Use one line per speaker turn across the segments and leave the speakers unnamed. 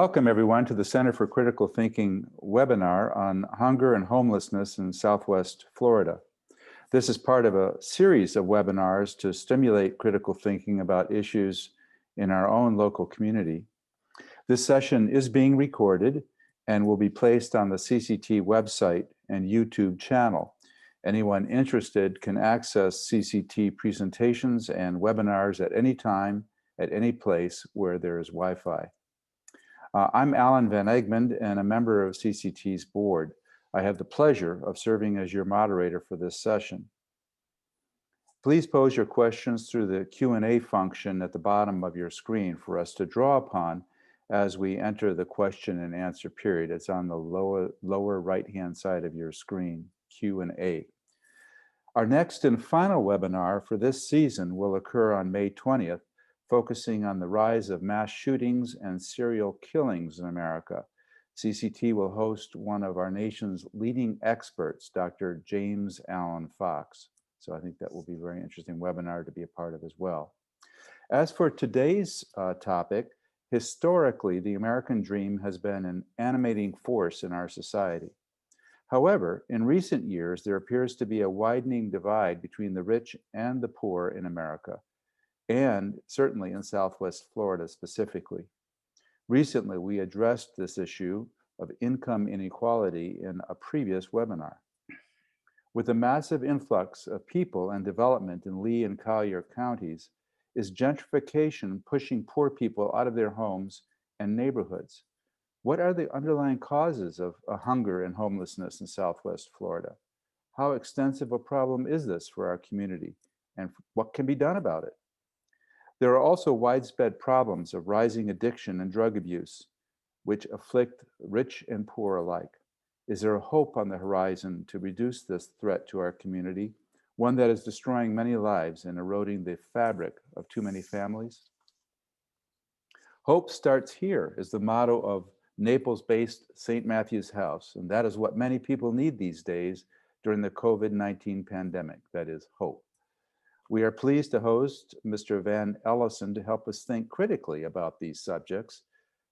Welcome everyone to the Center for Critical Thinking webinar on hunger and homelessness in Southwest Florida. This is part of a series of webinars to stimulate critical thinking about issues in our own local community. This session is being recorded and will be placed on the CCT website and YouTube channel. Anyone interested can access CCT presentations and webinars at any time, at any place where there is Wi-Fi. I'm Alan Van Egmond and a member of CCT's board. I have the pleasure of serving as your moderator for this session. Please pose your questions through the Q&A function at the bottom of your screen for us to draw upon as we enter the question and answer period. It's on the lower right-hand side of your screen, Q&A. Our next and final webinar for this season will occur on May 20th, focusing on the rise of mass shootings and serial killings in America. CCT will host one of our nation's leading experts, Dr. James Allen Fox. So I think that will be a very interesting webinar to be a part of as well. As for today's topic, historically, the American dream has been an animating force in our society. However, in recent years, there appears to be a widening divide between the rich and the poor in America, and certainly in Southwest Florida specifically. Recently, we addressed this issue of income inequality in a previous webinar. With a massive influx of people and development in Lee and Collier counties, is gentrification pushing poor people out of their homes and neighborhoods? What are the underlying causes of hunger and homelessness in Southwest Florida? How extensive a problem is this for our community, and what can be done about it? There are also widespread problems of rising addiction and drug abuse, which afflict rich and poor alike. Is there a hope on the horizon to reduce this threat to our community, one that is destroying many lives and eroding the fabric of too many families? Hope starts here is the motto of Naples-based St. Matthew's House, and that is what many people need these days during the COVID-19 pandemic, that is hope. We are pleased to host Mr. Vann Ellison to help us think critically about these subjects.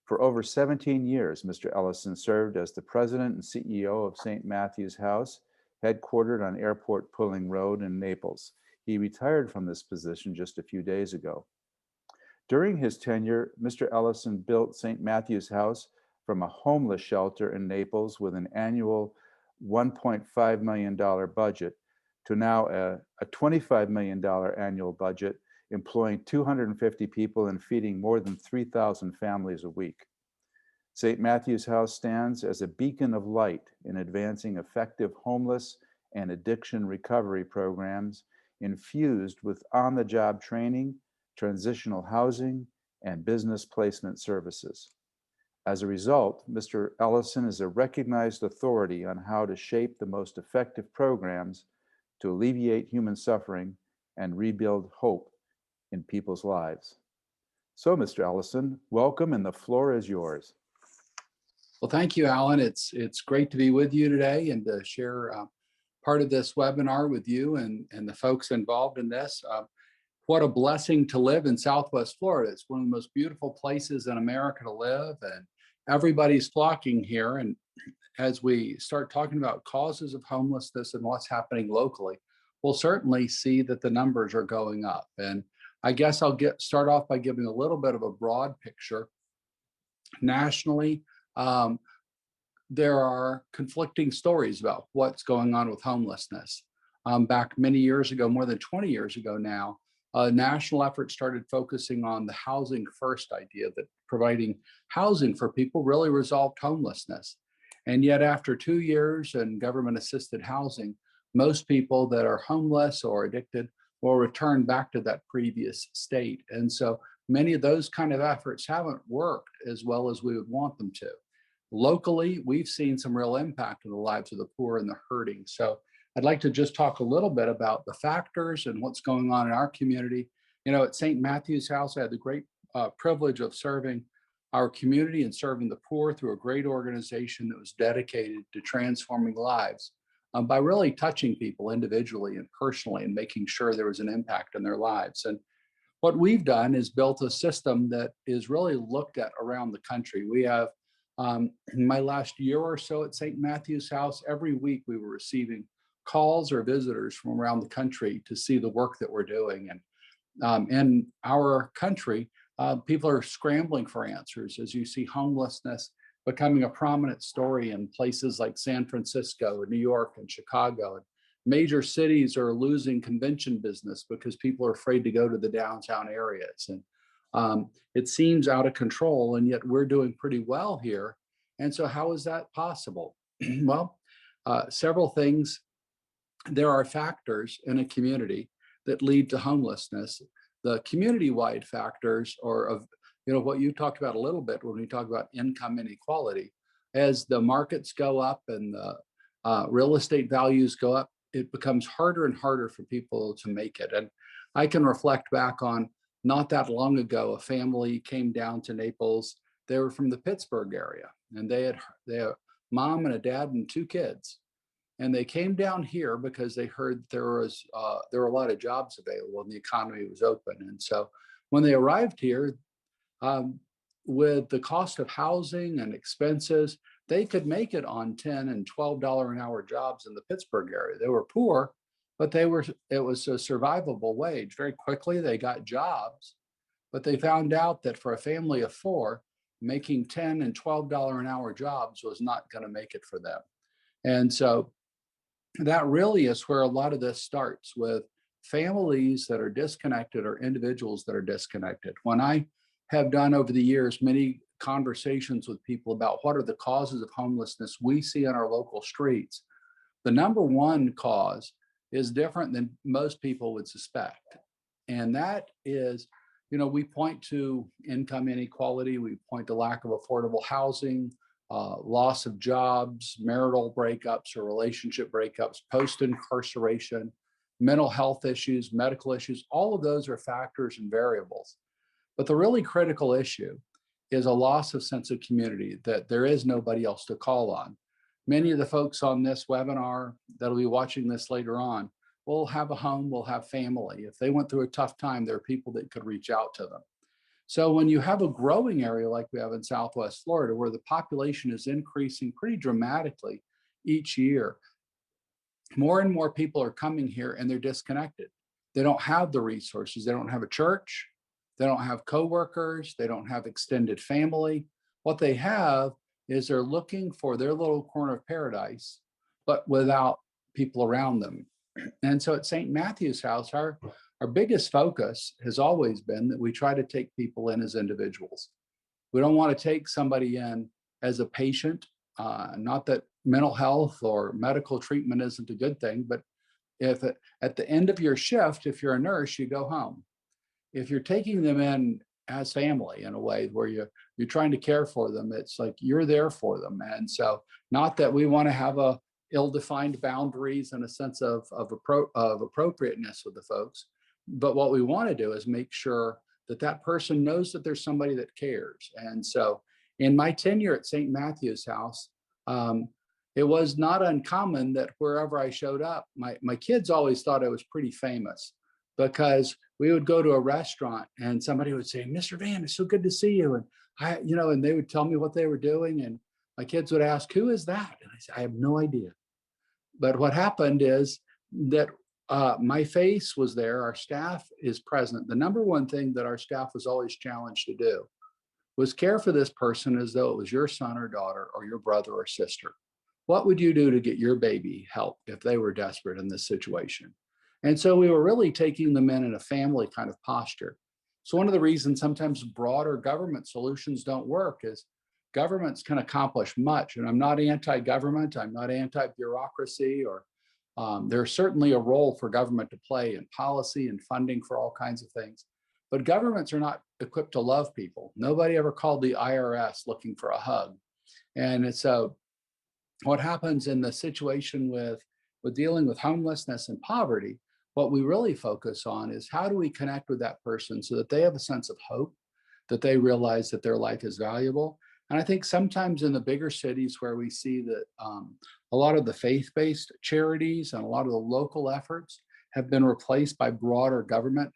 For over 17 years, Mr. Ellison served as the president and CEO of St. Matthew's House, headquartered on Airport Pulling Road in Naples. He retired from this position just a few days ago. During his tenure, Mr. Ellison built St. Matthew's House from a homeless shelter in Naples with an annual $1.5 million budget to now a $25 million annual budget, employing 250 people and feeding more than 3,000 families a week. St. Matthew's House stands as a beacon of light in advancing effective homeless and addiction recovery programs infused with on-the-job training, transitional housing, and business placement services. As a result, Mr. Ellison is a recognized authority on how to shape the most effective programs to alleviate human suffering and rebuild hope in people's lives. So, Mr. Ellison, welcome, and the floor is yours.
Well, thank you, Alan. It's great to be with you today and to share part of this webinar with you and the folks involved in this. What a blessing to live in Southwest Florida. It's one of the most beautiful places in America to live, and everybody's flocking here. And as we start talking about causes of homelessness and what's happening locally, we'll certainly see that the numbers are going up. And I guess I'll start off by giving a little bit of a broad picture. Nationally, there are conflicting stories about what's going on with homelessness. Back many years ago, more than 20 years ago now, a national effort started focusing on the housing first idea, that providing housing for people really resolved homelessness. And yet after 2 years in government-assisted housing, most people that are homeless or addicted will return back to that previous state. And so many of those kind of efforts haven't worked as well as we would want them to. Locally, we've seen some real impact on the lives of the poor and the hurting. So I'd like to just talk a little bit about the factors and what's going on in our community. You know, at St. Matthew's House, I had the great privilege of serving our community and serving the poor through a great organization that was dedicated to transforming lives by really touching people individually and personally and making sure there was an impact in their lives. And what we've done is built a system that is really looked at around the country. We have, in my last year or so at St. Matthew's House, every week we were receiving calls or visitors from around the country to see the work that we're doing. And in our country, people are scrambling for answers as you see homelessness becoming a prominent story in places like San Francisco and New York and Chicago. And major cities are losing convention business because people are afraid to go to the downtown areas. And it seems out of control, and yet we're doing pretty well here. And so how is that possible? Well, several things. There are factors in a community that lead to homelessness. The community-wide factors, or of what you talked about a little bit when we talk about income inequality, as the markets go up and the real estate values go up, it becomes harder and harder for people to make it. And I can reflect back on not that long ago, a family came down to Naples. They were from the Pittsburgh area, and they had a mom and a dad and 2 kids. And they came down here because they heard there were a lot of jobs available and the economy was open. And so when they arrived here, with the cost of housing and expenses, they could make it on $10 and $12 an hour jobs in the Pittsburgh area. They were poor, but it was a survivable wage. Very quickly, they got jobs, but they found out that for a family of 4, making $10 and $12 an hour jobs was not going to make it for them. And so that really is where a lot of this starts, with families that are disconnected or individuals that are disconnected. When I have done over the years many conversations with people about what are the causes of homelessness we see on our local streets, the number one cause is different than most people would suspect. And that is, we point to income inequality, we point to lack of affordable housing, loss of jobs, marital breakups or relationship breakups, post-incarceration, mental health issues, medical issues. All of those are factors and variables. But the really critical issue is a loss of sense of community, that there is nobody else to call on. Many of the folks on this webinar that'll be watching this later on will have a home, will have family. If they went through a tough time, there are people that could reach out to them. So when you have a growing area like we have in Southwest Florida, where the population is increasing pretty dramatically each year, more and more people are coming here and they're disconnected. They don't have the resources. They don't have a church. They don't have coworkers. They don't have extended family. What they have is they're looking for their little corner of paradise, but without people around them. And so at St. Matthew's House, our biggest focus has always been that we try to take people in as individuals. We don't want to take somebody in as a patient. Not that mental health or medical treatment isn't a good thing, but if at the end of your shift, if you're a nurse, you go home. If you're taking them in as family in a way where you're trying to care for them, it's like you're there for them. And so, not that we want to have a ill-defined boundaries and a sense of appropriateness with the folks, but what we want to do is make sure that that person knows that there's somebody that cares. And so in my tenure at St. Matthew's House, it was not uncommon that wherever I showed up, my kids always thought I was pretty famous, because we would go to a restaurant and somebody would say, "Mr. Vann, it's so good to see you." And and they would tell me what they were doing. And my kids would ask, "Who is that?" And I said, "I have no idea." But what happened is that my face was there. Our staff is present. The number one thing that our staff was always challenged to do was care for this person as though it was your son or daughter or your brother or sister. What would you do to get your baby help if they were desperate in this situation? And so we were really taking them in a family kind of posture. So one of the reasons sometimes broader government solutions don't work is governments can accomplish much. And I'm not anti-government, I'm not anti-bureaucracy, or there's certainly a role for government to play in policy and funding for all kinds of things. But governments are not equipped to love people. Nobody ever called the IRS looking for a hug. And so what happens in the situation with dealing with homelessness and poverty, what we really focus on is how do we connect with that person so that they have a sense of hope, that they realize that their life is valuable. And I think sometimes in the bigger cities where we see that a lot of the faith-based charities and a lot of the local efforts have been replaced by broader government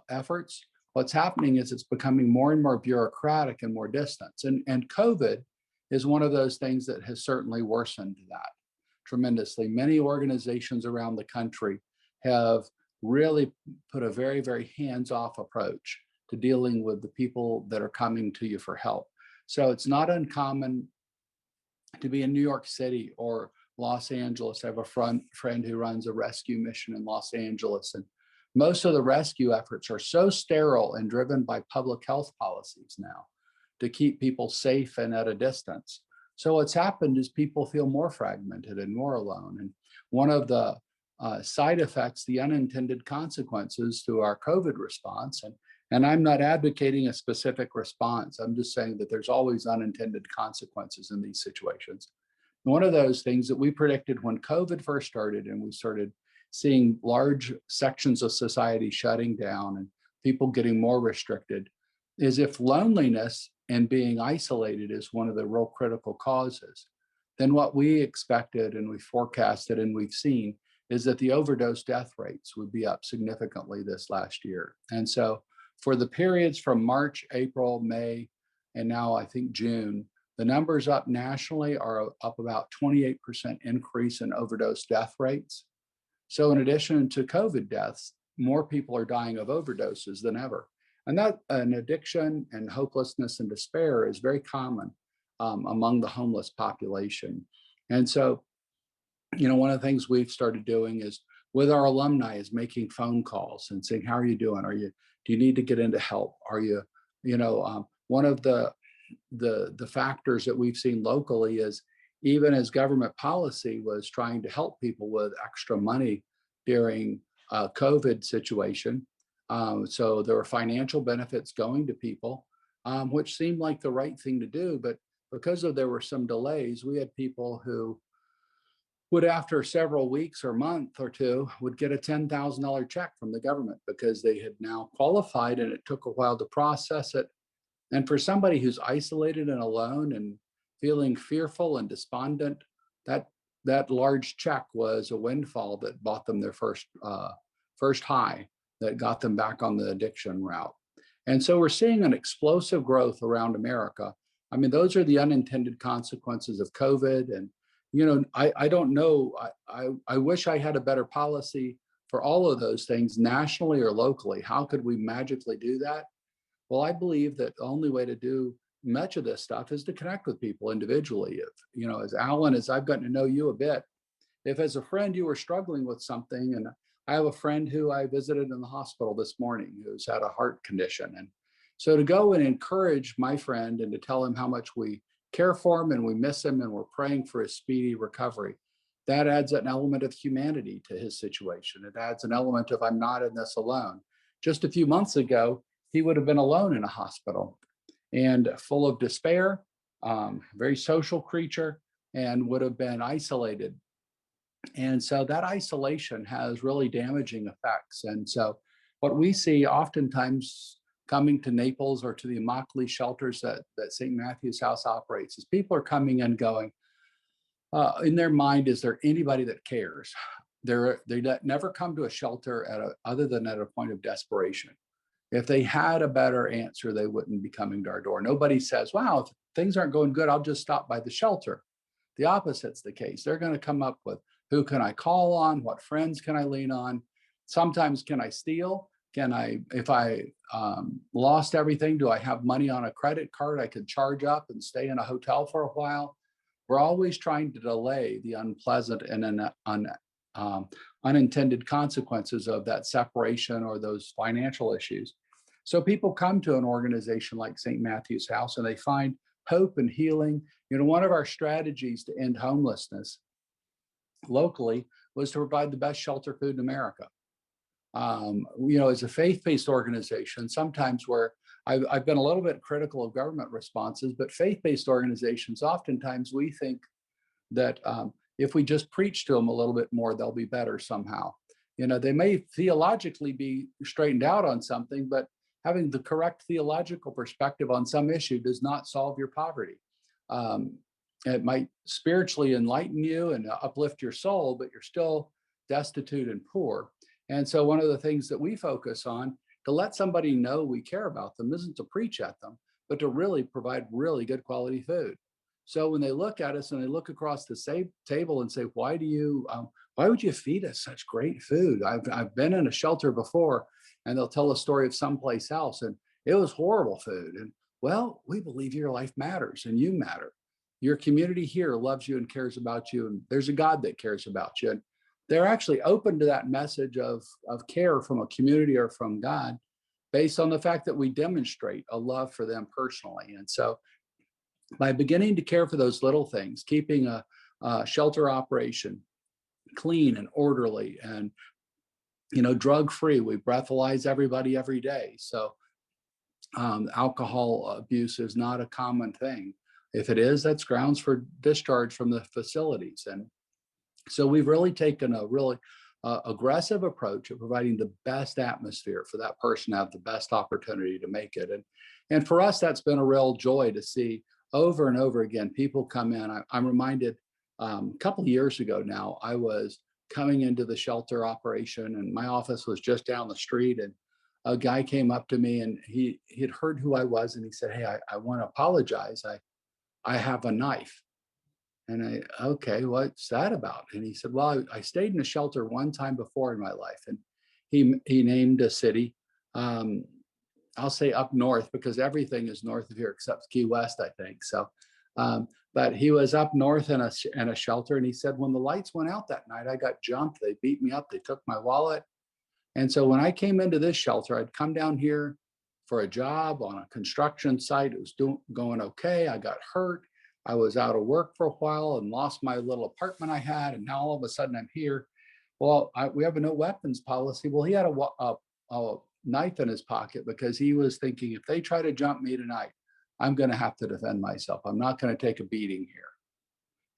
efforts, what's happening is it's becoming more and more bureaucratic and more distant. And COVID is one of those things that has certainly worsened that tremendously. Many organizations around the country have really put a very, very hands-off approach to dealing with the people that are coming to you for help. So it's not uncommon to be in New York City or Los Angeles. I have a friend who runs a rescue mission in Los Angeles, and most of the rescue efforts are so sterile and driven by public health policies now to keep people safe and at a distance. So what's happened is people feel more fragmented and more alone. And one of the side effects, the unintended consequences to our COVID response, and I'm not advocating a specific response, I'm just saying that there's always unintended consequences in these situations. One of those things that we predicted when COVID first started and we started seeing large sections of society shutting down and people getting more restricted is if loneliness and being isolated is one of the real critical causes, then what we expected and we forecasted and we've seen is that the overdose death rates would be up significantly this last year. And so for the periods from March, April, May, and now I think June, the numbers up nationally are up about 28% increase in overdose death rates. So in addition to COVID deaths, more people are dying of overdoses than ever. And that an addiction and hopelessness and despair is very common among the homeless population. And so, one of the things we've started doing is with our alumni is making phone calls and saying, how are you doing? Do you need to get into help? Are you, one of the factors that we've seen locally is even as government policy was trying to help people with extra money during a COVID situation. So there were financial benefits going to people, which seemed like the right thing to do. But because there were some delays, we had people who would, after several weeks or month or two, would get a $10,000 check from the government because they had now qualified and it took a while to process it. And for somebody who's isolated and alone and feeling fearful and despondent, that large check was a windfall that bought them their first high that got them back on the addiction route. And so we're seeing an explosive growth around America. I mean, those are the unintended consequences of COVID. And, I don't know, I wish I had a better policy for all of those things nationally or locally. How could we magically do that? Well, I believe that the only way to do much of this stuff is to connect with people individually. If, as Alan, as I've gotten to know you a bit, if as a friend you were struggling with something, and I have a friend who I visited in the hospital this morning who's had a heart condition. And so to go and encourage my friend and to tell him how much we care for him and we miss him and we're praying for his speedy recovery, that adds an element of humanity to his situation. It adds an element of I'm not in this alone. Just a few months ago, he would have been alone in a hospital and full of despair, very social creature, and would have been isolated. And so that isolation has really damaging effects. And so what we see oftentimes coming to Naples or to the Immokalee shelters that St. Matthew's House operates is people are coming and going. In their mind, is there anybody that cares? They never come to a shelter other than at a point of desperation. If they had a better answer, they wouldn't be coming to our door. Nobody says, wow, if things aren't going good, I'll just stop by the shelter. The opposite's the case. They're going to come up with, who can I call on? What friends can I lean on? Sometimes, can I steal? If I lost everything, do I have money on a credit card I could charge up and stay in a hotel for a while? We're always trying to delay the unpleasant and unintended consequences of that separation or those financial issues. So people come to an organization like St. Matthew's House and they find hope and healing. One of our strategies to end homelessness locally was to provide the best shelter food in America. As a faith-based organization, sometimes where I've been a little bit critical of government responses, but faith-based organizations, oftentimes we think that if we just preach to them a little bit more, they'll be better somehow. They may theologically be straightened out on something, but having the correct theological perspective on some issue does not solve your poverty. It might spiritually enlighten you and uplift your soul, but you're still destitute and poor. And so one of the things that we focus on to let somebody know we care about them isn't to preach at them, but to really provide really good quality food. So when they look at us and they look across the same table and say, why would you feed us such great food? I've been in a shelter before, and they'll tell a story of someplace else, and it was horrible food. And well, we believe your life matters and you matter. Your community here loves you and cares about you, and there's a God that cares about you. And they're actually open to that message of care from a community or from God based on the fact that we demonstrate a love for them personally. And so by beginning to care for those little things, keeping a shelter operation clean and orderly and drug free, we breathalyze everybody every day. So alcohol abuse is not a common thing. If it is, that's grounds for discharge from the facilities. And so we've really taken a really aggressive approach of providing the best atmosphere for that person to have the best opportunity to make it. And for us, that's been a real joy to see over and over again, people come in. I'm reminded a couple of years ago now, I was coming into the shelter operation and my office was just down the street, and a guy came up to me and he had heard who I was, and he said, "Hey, I want to apologize. I have a knife." And okay, what's that about? And he said, "Well, I stayed in a shelter one time before in my life." And he named a city. I'll say up north because everything is north of here except Key West, I think. So, but he was up north in a shelter, and he said, when the lights went out that night, I got jumped. They beat me up. They took my wallet. And so when I came into this shelter, I'd come down here for a job on a construction site. It was going okay. I got hurt. I was out of work for a while and lost my little apartment I had. And now all of a sudden I'm here. Well, we have a no weapons policy. Well, he had a knife in his pocket because he was thinking, if they try to jump me tonight, I'm going to have to defend myself. I'm not going to take a beating here.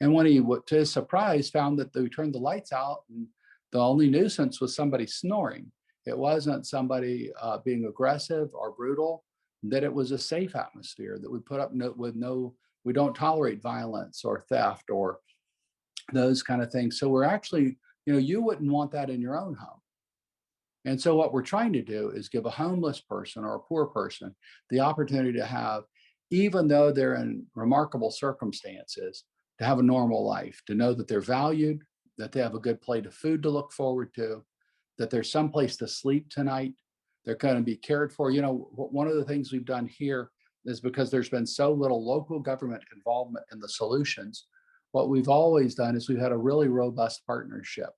And when he, to his surprise, found that they turned the lights out and the only nuisance was somebody snoring. It wasn't somebody being aggressive or brutal, that it was a safe atmosphere that we put up we don't tolerate violence or theft or those kind of things. So we're actually, you wouldn't want that in your own home. And so what we're trying to do is give a homeless person or a poor person the opportunity to have, even though they're in remarkable circumstances, to have a normal life, to know that they're valued, that they have a good plate of food to look forward to, that there's someplace to sleep tonight, they're going to be cared for. One of the things we've done here is because there's been so little local government involvement in the solutions, what we've always done is we've had a really robust partnership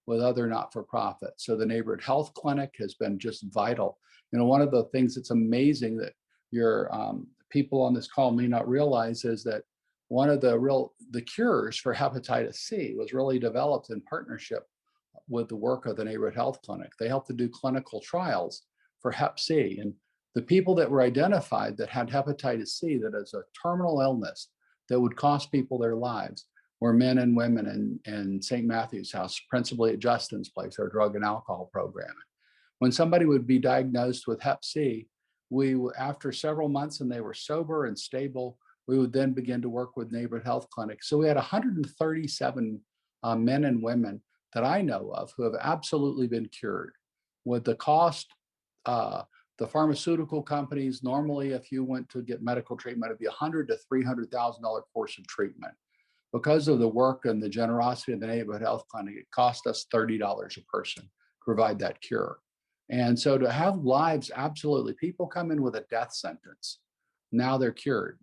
with other not-for-profits. So the neighborhood health clinic has been just vital. One of the things that's amazing that your people on this call may not realize is that one of the cures for hepatitis C was really developed in partnership with the work of the neighborhood health clinic. They helped to do clinical trials for Hep C. And the people that were identified that had hepatitis C, that is a terminal illness that would cost people their lives, were men and women in St. Matthew's house, principally at Justin's place, our drug and alcohol program. When somebody would be diagnosed with Hep C, after several months and they were sober and stable, we would then begin to work with neighborhood health clinics. So we had 137 men and women that I know of who have absolutely been cured. With the cost, the pharmaceutical companies, normally if you went to get medical treatment, it'd be $100,000 to $300,000 course of treatment. Because of the work and the generosity of the neighborhood health clinic, it cost us $30 a person to provide that cure. And so to have lives, absolutely, people come in with a death sentence. Now they're cured.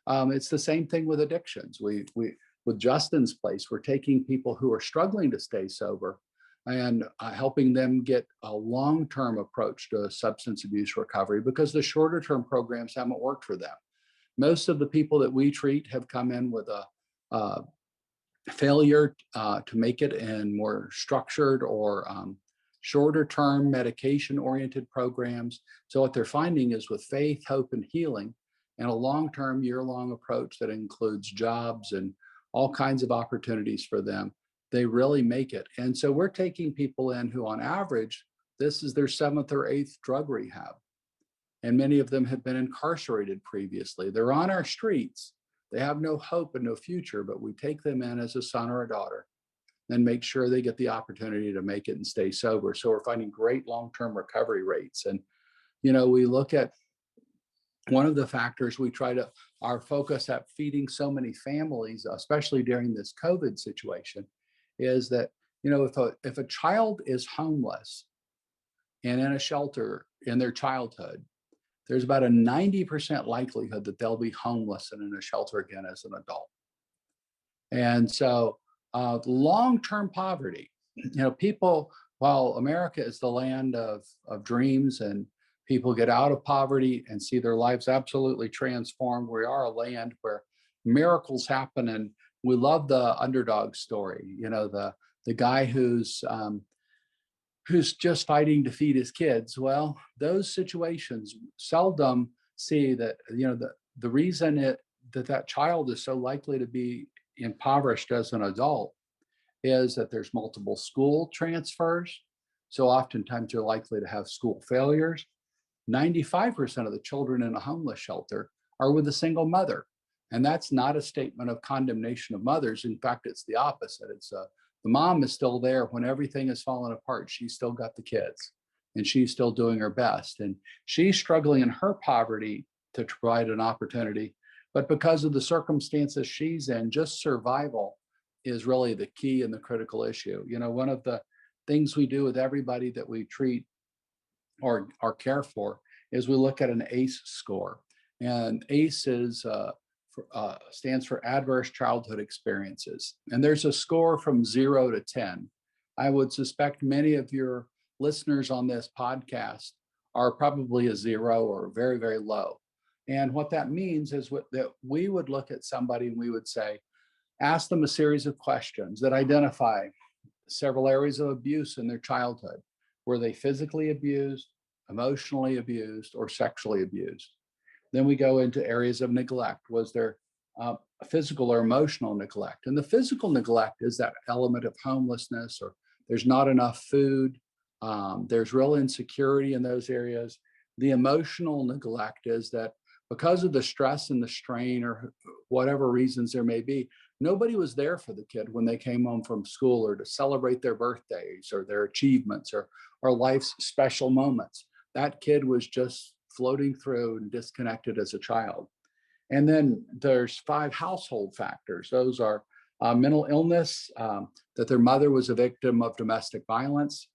It's the same thing with addictions. With Justin's place, we're taking people who are struggling to stay sober and helping them get a long-term approach to substance abuse recovery because the shorter-term programs haven't worked for them. Most of the people that we treat have come in with a failure to make it in more structured or shorter-term medication-oriented programs. So what they're finding is with faith, hope, and healing, and a long-term, year-long approach that includes jobs and all kinds of opportunities for them, they really make it. And so we're taking people in who, on average, this is their 7th or 8th drug rehab. And many of them have been incarcerated previously. They're on our streets. They have no hope and no future, but we take them in as a son or a daughter and make sure they get the opportunity to make it and stay sober. So we're finding great long-term recovery rates. And We look at one of the factors we try to, our focus at feeding so many families, especially during this COVID situation, is that, if a child is homeless and in a shelter in their childhood, there's about a 90% likelihood that they'll be homeless and in a shelter again as an adult. And so long-term poverty, people, while America is the land of dreams and people get out of poverty and see their lives absolutely transformed, we are a land where miracles happen. And we love the underdog story, the guy who's just fighting to feed his kids. Well, those situations seldom see that, the reason that child is so likely to be impoverished as an adult is that there's multiple school transfers. So oftentimes you're likely to have school failures. 95% of the children in a homeless shelter are with a single mother. And that's not a statement of condemnation of mothers. In fact, it's the opposite. It's the mom is still there when everything is falling apart. She's still got the kids and she's still doing her best. And she's struggling in her poverty to provide an opportunity. But because of the circumstances she's in, just survival is really the key and the critical issue. One of the things we do with everybody that we treat or care for is we look at an ACE score. And ACE stands for Adverse Childhood Experiences. And there's a score from 0 to 10. I would suspect many of your listeners on this podcast are probably a 0 or very, very low. And what that means is that we would look at somebody and we would say, ask them a series of questions that identify several areas of abuse in their childhood. Were they physically abused, emotionally abused, or sexually abused? Then we go into areas of neglect. Was there physical or emotional neglect? And the physical neglect is that element of homelessness, or there's not enough food. There's real insecurity in those areas. The emotional neglect is that because of the stress and the strain or whatever reasons there may be, nobody was there for the kid when they came home from school or to celebrate their birthdays or their achievements or life's special moments. That kid was just floating through and disconnected as a child. And then there's 5 household factors. Those are mental illness, that their mother was a victim of domestic violence,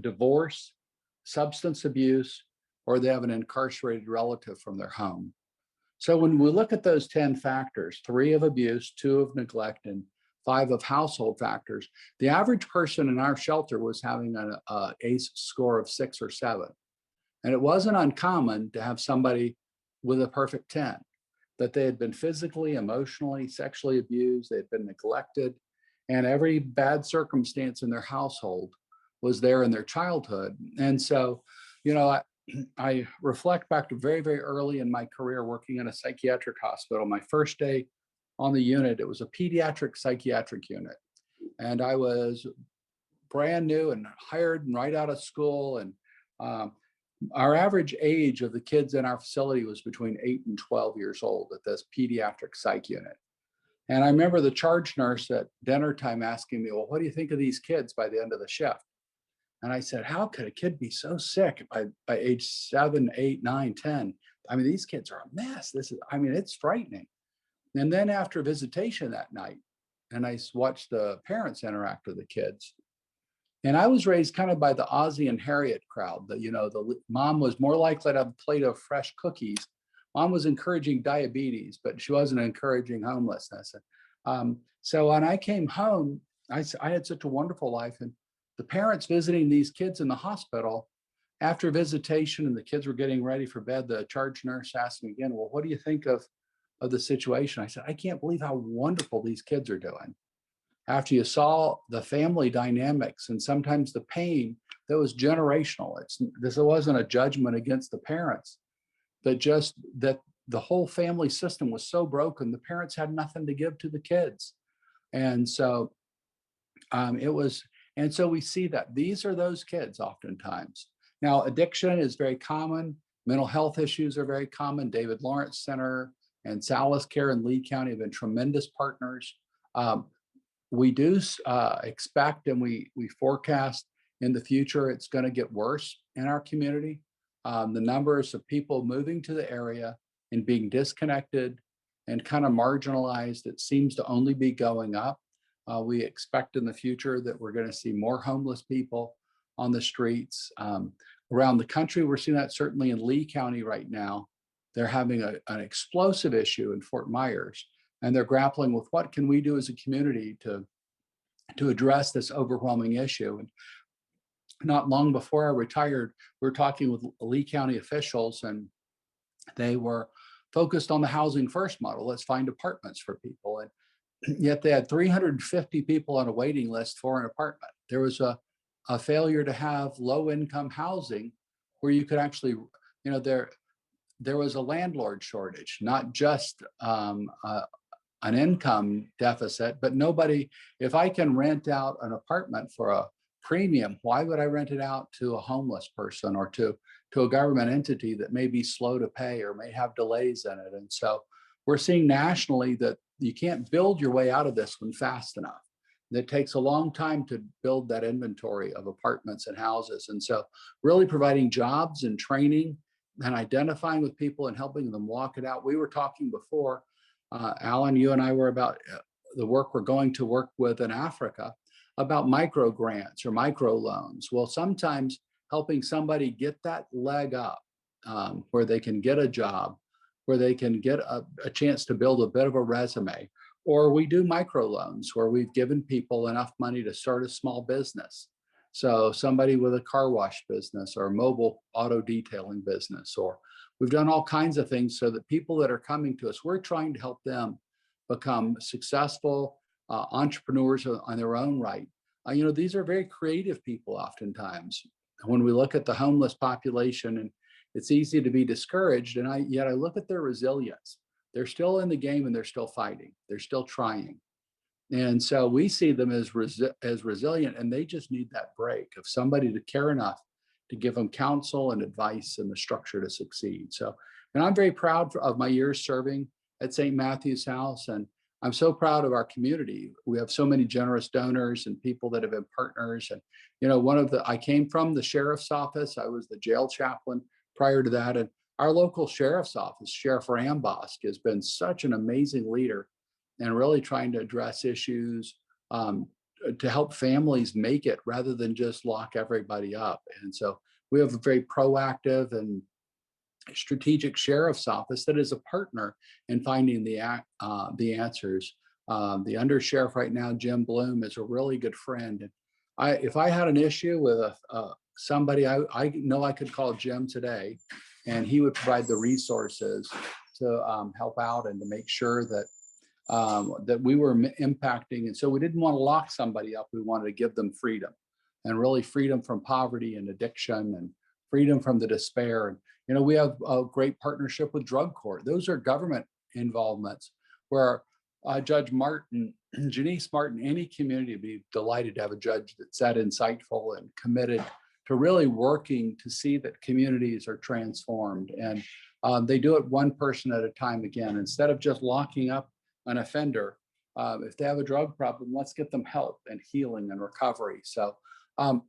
divorce, substance abuse, or they have an incarcerated relative from their home. So when we look at those 10 factors, 3 of abuse, 2 of neglect, and 5 of household factors, the average person in our shelter was having an ACE score of 6 or 7. And it wasn't uncommon to have somebody with a perfect 10, that they had been physically, emotionally, sexually abused, they had been neglected, and every bad circumstance in their household was there in their childhood. And so, I reflect back to very, very early in my career working in a psychiatric hospital. My first day on the unit, it was a pediatric psychiatric unit. And I was brand new and hired and right out of school. And our average age of the kids in our facility was between 8 and 12 years old at this pediatric psych unit. And I remember the charge nurse at dinner time asking me, well, what do you think of these kids by the end of the shift? And I said, how could a kid be so sick by age 7, 8, 9, 10? I mean, these kids are a mess. It's frightening. And then after visitation that night, and I watched the parents interact with the kids. And I was raised kind of by the Ozzie and Harriet crowd. The mom was more likely to have a plate of fresh cookies. Mom was encouraging diabetes, but she wasn't encouraging homelessness. So when I came home, I had such a wonderful life. And the parents visiting these kids in the hospital, after visitation and the kids were getting ready for bed, the charge nurse asked me again, well, what do you think of the situation? I said, I can't believe how wonderful these kids are doing. After you saw the family dynamics and sometimes the pain that was generational, this wasn't a judgment against the parents, but just that the whole family system was so broken, the parents had nothing to give to the kids. And so and so we see that these are those kids oftentimes. Now, addiction is very common. Mental health issues are very common. David Lawrence Center and Collier and Lee County have been tremendous partners. We do expect and we forecast in the future it's going to get worse in our community. the numbers of people moving to the area and being disconnected and kind of marginalized, it seems to only be going up. We expect in the future that we're going to see more homeless people on the streets. Around the country, we're seeing that certainly in Lee County right now. They're having an explosive issue in Fort Myers, and they're grappling with what can we do as a community to address this overwhelming issue. And not long before I retired, we were talking with Lee County officials, and they were focused on the housing first model. Let's find apartments for people. And yet they had 350 people on a waiting list for an apartment. There was a failure to have low income housing where you could actually, there was a landlord shortage, not just an income deficit, but nobody, if I can rent out an apartment for a premium, why would I rent it out to a homeless person or to a government entity that may be slow to pay or may have delays in it? And so we're seeing nationally that you can't build your way out of this one fast enough. It takes a long time to build that inventory of apartments and houses. And so really providing jobs and training and identifying with people and helping them walk it out. We were talking before, Alan, you and I were about the work we're going to work with in Africa about micro grants or micro loans. Well, sometimes helping somebody get that leg up where they can get a job, where they can get a chance to build a bit of a resume. Or we do microloans where we've given people enough money to start a small business. So somebody with a car wash business or a mobile auto detailing business, or we've done all kinds of things so that people that are coming to us, we're trying to help them become successful entrepreneurs on their own right. These are very creative people oftentimes. When we look at the homeless population, and it's easy to be discouraged, and yet I look at their resilience. They're still in the game and they're still fighting. They're still trying. And so we see them as resilient, and they just need that break of somebody to care enough to give them counsel and advice and the structure to succeed. So, and I'm very proud of my years serving at St. Matthew's House, and I'm so proud of our community. We have so many generous donors and people that have been partners. And, I came from the sheriff's office. I was the jail chaplain prior to that. And our local sheriff's office, Sheriff Rambosk, has been such an amazing leader and really trying to address issues to help families make it rather than just lock everybody up. And so we have a very proactive and strategic sheriff's office that is a partner in finding the answers. The undersheriff right now, Jim Bloom, is a really good friend. And if I had an issue with somebody, I know I could call Jim today, and he would provide the resources to help out and to make sure that that we were impacting. And so we didn't want to lock somebody up. We wanted to give them freedom, and really freedom from poverty and addiction, and freedom from the despair. And we have a great partnership with drug court. Those are government involvements where Judge Martin, Janice Martin, any community would be delighted to have a judge that's that insightful and committed to really working to see that communities are transformed. And they do it one person at a time. Again, instead of just locking up an offender, if they have a drug problem, let's get them help and healing and recovery. So I've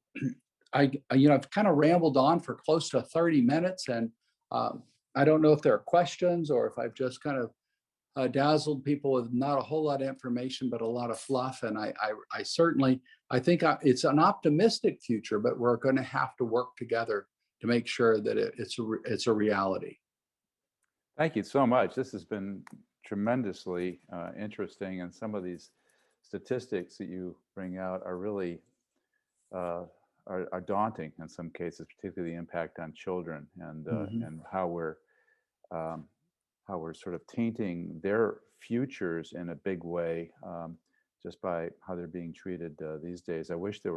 kind of rambled on for close to 30 minutes, and I don't know if there are questions or if I've just kind of dazzled people with not a whole lot of information, but a lot of fluff. And I think it's an optimistic future, but we're going to have to work together to make sure that it's a reality.
Thank you so much. This has been tremendously interesting, and some of these statistics that you bring out are really are daunting in some cases, particularly the impact on children and and how we're sort of tainting their futures in a big way just by how they're being treated these days. I wish there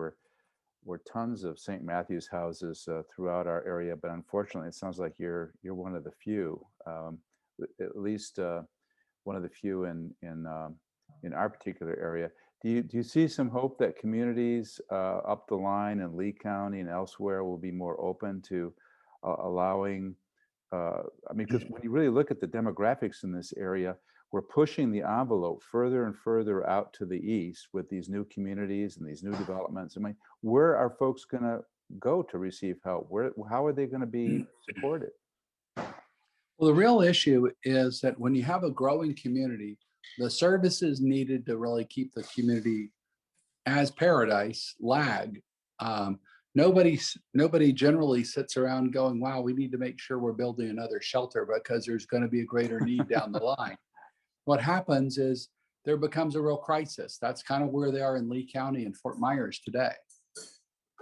were tons of St. Matthew's houses throughout our area, but unfortunately, it sounds like you're one of the few, at least one of the few in our particular area. Do you see some hope that communities up the line in Lee County and elsewhere will be more open to allowing? Because when you really look at the demographics in this area, we're pushing the envelope further and further out to the east with these new communities and these new developments. Where are folks going to go to receive help? How are they going to be supported?
Well, the real issue is that when you have a growing community, the services needed to really keep the community as paradise lag. Um, nobody generally sits around going, wow, we need to make sure we're building another shelter because there's going to be a greater need down the line. What happens is there becomes a real crisis. That's kind of where they are in Lee County and Fort Myers today.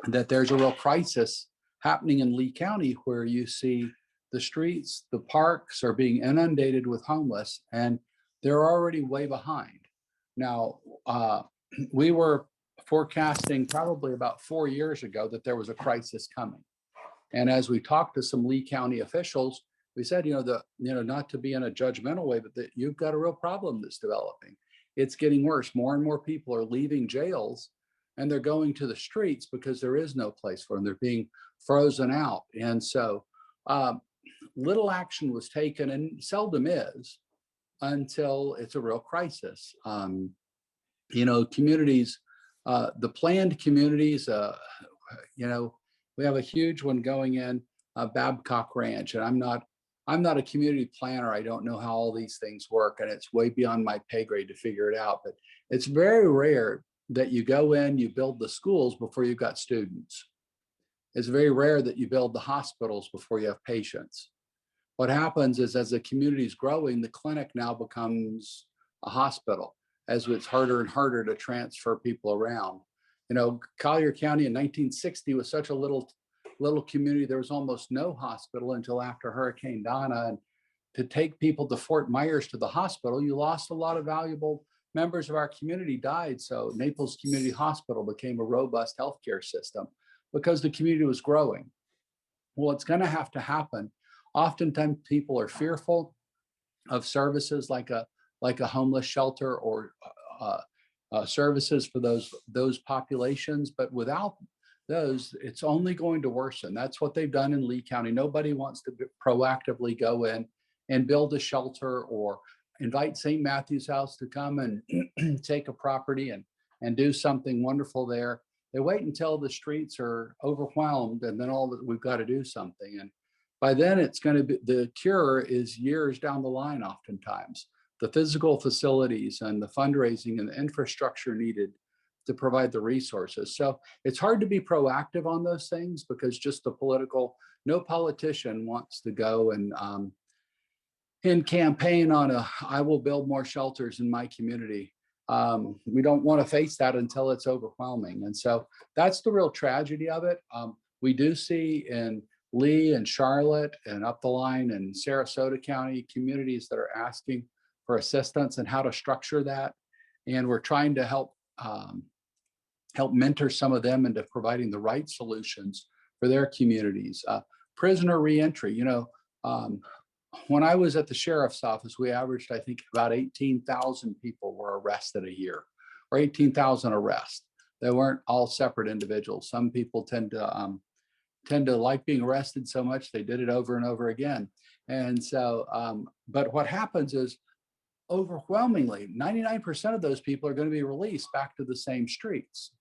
That there's a real crisis happening in Lee County where you see the streets, the parks are being inundated with homeless, and they're already way behind. Now, we were forecasting probably about 4 years ago that there was a crisis coming. And as we talked to some Lee County officials, we said, not to be in a judgmental way, but that you've got a real problem that's developing. It's getting worse. More and more people are leaving jails and they're going to the streets because there is no place for them. They're being frozen out. And so little action was taken, and seldom is, until it's a real crisis. Communities, the planned communities, we have a huge one going in Babcock Ranch, and I'm not a community planner. I don't know how all these things work, and it's way beyond my pay grade to figure it out. But it's very rare that you go in, you build the schools before you've got students. It's very rare that you build the hospitals before you have patients. What happens is, as the community is growing, the clinic now becomes a hospital, as it's harder and harder to transfer people around. Collier County in 1960 was such a little community. There was almost no hospital until after Hurricane Donna. And to take people to Fort Myers to the hospital, you lost a lot of valuable members of our community died. So Naples Community Hospital became a robust healthcare system because the community was growing. Well, it's going to have to happen. Oftentimes people are fearful of services like a homeless shelter or services for those populations, but without those, it's only going to worsen. That's what they've done in Lee County. Nobody wants to proactively go in and build a shelter or invite St. Matthew's House to come and take a property and do something wonderful there. They wait until the streets are overwhelmed, and then we've got to do something. And by then it's going to be, the cure is years down the line. Oftentimes the physical facilities and the fundraising and the infrastructure needed to provide the resources. So it's hard to be proactive on those things because just no politician wants to go and campaign on I will build more shelters in my community. We don't want to face that until it's overwhelming. And so that's the real tragedy of it. We do see in Lee and Charlotte and up the line in Sarasota County communities that are asking for assistance and how to structure that. And we're trying to help mentor some of them into providing the right solutions for their communities. Prisoner reentry, when I was at the sheriff's office, we averaged, I think, about 18,000 people were arrested a year, or 18,000 arrests. They weren't all separate individuals. Some people tend to like being arrested so much they did it over and over again. And so, but what happens is, overwhelmingly, 99% of those people are going to be released back to the same streets.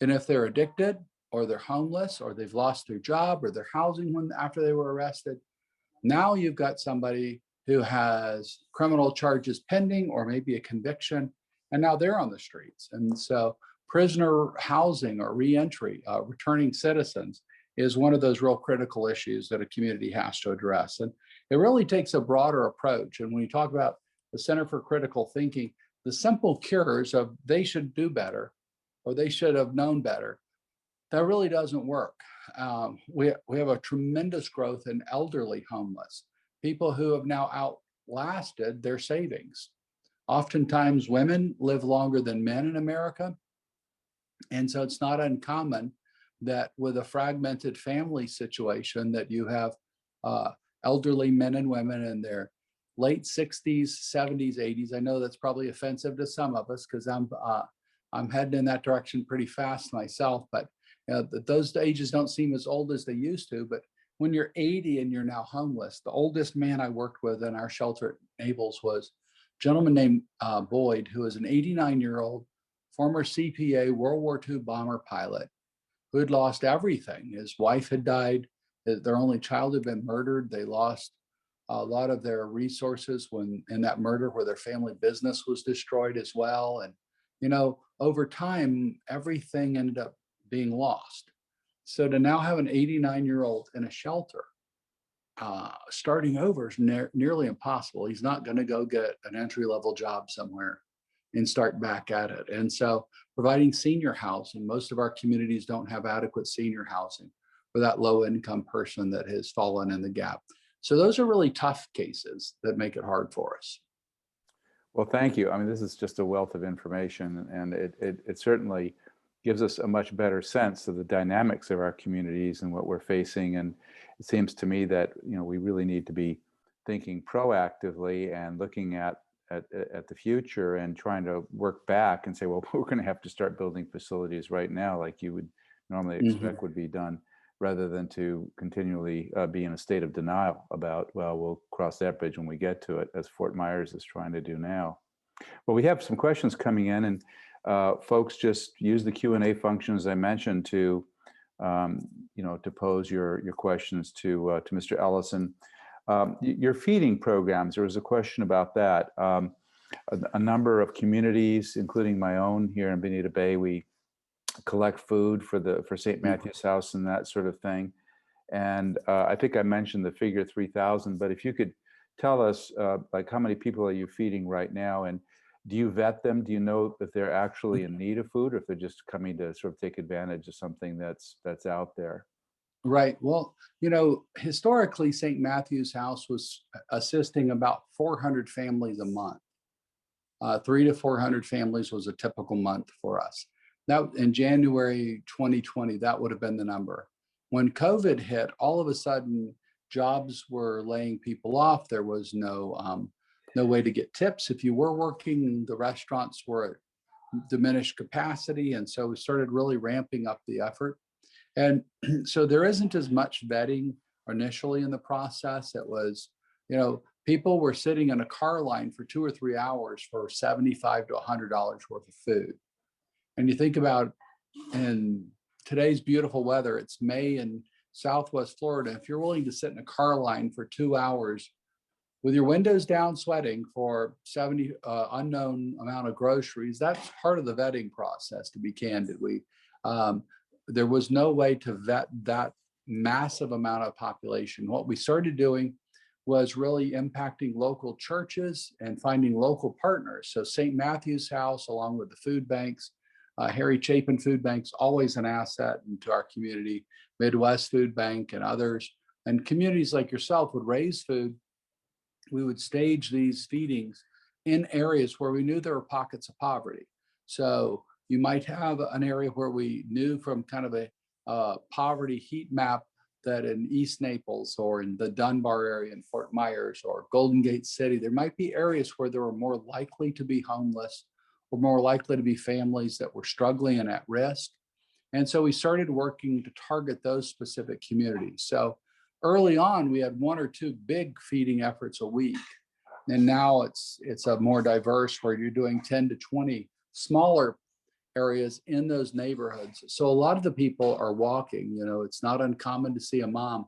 And if they're addicted, or they're homeless, or they've lost their job, or their housing after they were arrested, now you've got somebody who has criminal charges pending or maybe a conviction, and now they're on the streets. And so prisoner housing or reentry, returning citizens, is one of those real critical issues that a community has to address. And it really takes a broader approach. And when you talk about the Center for Critical Thinking, the simple cures of they should do better or they should have known better, that really doesn't work. We have a tremendous growth in elderly homeless, people who have now outlasted their savings. Oftentimes women live longer than men in America. And so it's not uncommon that with a fragmented family situation that you have elderly men and women in their late 60s, 70s, 80s. I know that's probably offensive to some of us because I'm heading in that direction pretty fast myself, but those ages don't seem as old as they used to. But when you're 80 and you're now homeless, the oldest man I worked with in our shelter at Naples was a gentleman named Boyd, who is an 89-year-old former CPA World War II bomber pilot who had lost everything. His wife had died, their only child had been murdered. They lost a lot of their resources when in that murder, where their family business was destroyed as well. And, over time, everything ended up being lost. So to now have an 89-year-old in a shelter, starting over is nearly impossible. He's not going to go get an entry-level job somewhere and start back at it. And so providing senior housing, most of our communities don't have adequate senior housing for that low-income person that has fallen in the gap. So those are really tough cases that make it hard for us.
Well, thank you. I mean, this is just a wealth of information, and it certainly gives us a much better sense of the dynamics of our communities and what we're facing. And it seems to me that we really need to be thinking proactively and looking at the future and trying to work back and say, well, we're going to have to start building facilities right now, like you would normally expect would be done, rather than to continually be in a state of denial about, well, we'll cross that bridge when we get to it, as Fort Myers is trying to do now. Well, we have some questions coming in, and folks, just use the Q&A function, as I mentioned, to to pose your questions to Mr. Ellison. Your feeding programs, there was a question about that. A number of communities, including my own here in Bonita Bay, we collect food for St. Matthew's House and that sort of thing. And I think I mentioned the figure 3,000, but if you could tell us, like, how many people are you feeding right now, and do you vet them? Do you know if they're actually in need of food, or if they're just coming to sort of take advantage of something that's out there?
Right. Well, historically, St. Matthew's House was assisting about 400 families a month. 300 to 400 families was a typical month for us. Now, in January 2020, that would have been the number. When COVID hit, all of a sudden, jobs were laying people off. There was no way to get tips. If you were working, the restaurants were at diminished capacity. And so we started really ramping up the effort. And so there isn't as much vetting initially in the process. It was, people were sitting in a car line for 2 or 3 hours for $75 to $100 worth of food. And you think about, in today's beautiful weather, it's May in Southwest Florida. If you're willing to sit in a car line for 2 hours with your windows down, sweating for 70 unknown amount of groceries, that's part of the vetting process, to be candid. There was no way to vet that massive amount of population. What we started doing was really impacting local churches and finding local partners. So St. Matthew's House, along with the food banks, Harry Chapin Food Bank's always an asset into our community, Midwest Food Bank and others. And communities like yourself would raise food. We would stage these feedings in areas where we knew there were pockets of poverty. So you might have an area where we knew from kind of a poverty heat map that in East Naples or in the Dunbar area in Fort Myers or Golden Gate City, there might be areas where there were more likely to be homeless or more likely to be families that were struggling and at risk. And so we started working to target those specific communities. So early on, we had 1 or 2 big feeding efforts a week. And now it's a more diverse, where you're doing 10 to 20 smaller areas in those neighborhoods. So a lot of the people are walking. It's not uncommon to see a mom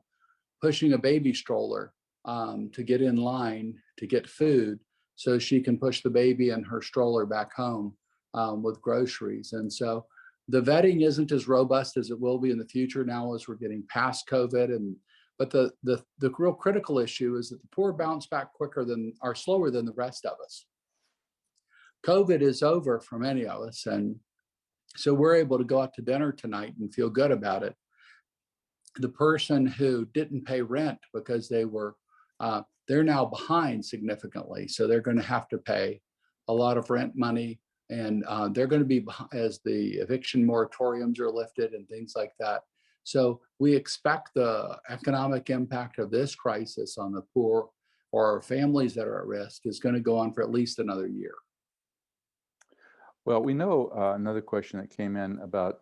pushing a baby stroller to get in line to get food so she can push the baby and her stroller back home with groceries. And so the vetting isn't as robust as it will be in the future now, as we're getting past COVID. But the real critical issue is that the poor bounce back slower than the rest of us. COVID is over for many of us, and so we're able to go out to dinner tonight and feel good about it. The person who didn't pay rent because they're now behind significantly. So they're going to have to pay a lot of rent money, and they're going to be behind as the eviction moratoriums are lifted and things like that. So we expect the economic impact of this crisis on the poor or families that are at risk is going to go on for at least another year.
Well, we know another question that came in about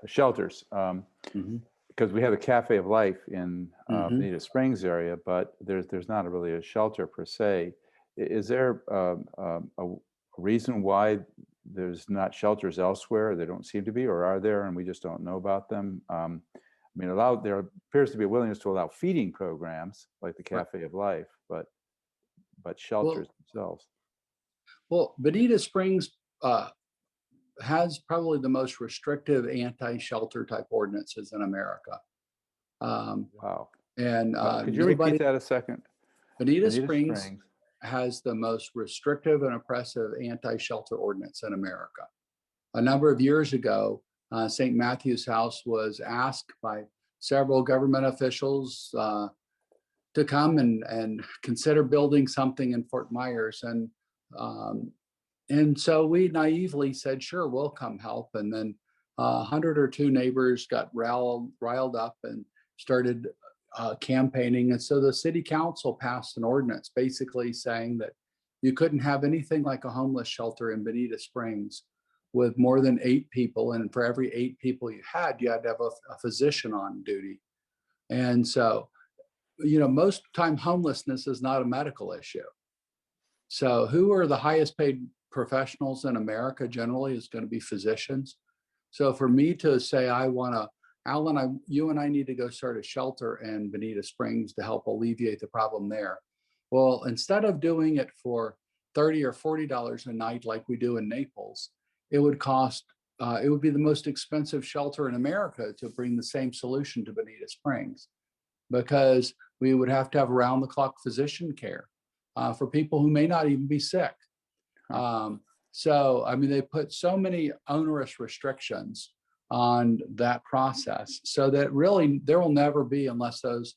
shelters, because we have a Cafe of Life in Bonita Springs area, but there's not really a shelter per se. Is there a reason why there's not shelters elsewhere. They don't seem to be, or are there, and we just don't know about them. I mean, there appears to be a willingness to allow feeding programs like the Cafe of Life, but shelters themselves.
Well, Bonita Springs has probably the most restrictive anti-shelter type ordinances in America.
Wow.
And
Could you repeat that a second?
Bonita Springs has the most restrictive and oppressive anti-shelter ordinance in America. A number of years ago, St. Matthew's House was asked by several government officials to come and consider building something in Fort Myers. And so we naively said, sure, we'll come help. And then 100 or 2 neighbors got riled up and started campaigning. And so the city council passed an ordinance basically saying that you couldn't have anything like a homeless shelter in Bonita Springs with more than 8 people. And for every 8 people you had to have a physician on duty. And so, most time homelessness is not a medical issue. So who are the highest paid professionals in America generally is going to be physicians. So for me to say, Alan, you and I need to go start a shelter in Bonita Springs to help alleviate the problem there. Well, instead of doing it for $30 or $40 a night like we do in Naples, it would be the most expensive shelter in America to bring the same solution to Bonita Springs, because we would have to have around the clock physician care for people who may not even be sick. So, I mean, they put so many onerous restrictions on that process so that really there will never be, unless those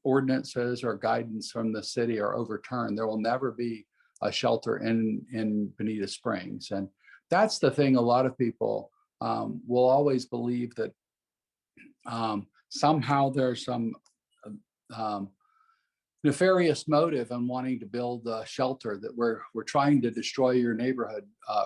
ordinances or guidance from the city are overturned, there will never be a shelter in Bonita Springs. And that's the thing. A lot of people will always believe that somehow there's some nefarious motive in wanting to build a shelter, that we're trying to destroy your neighborhood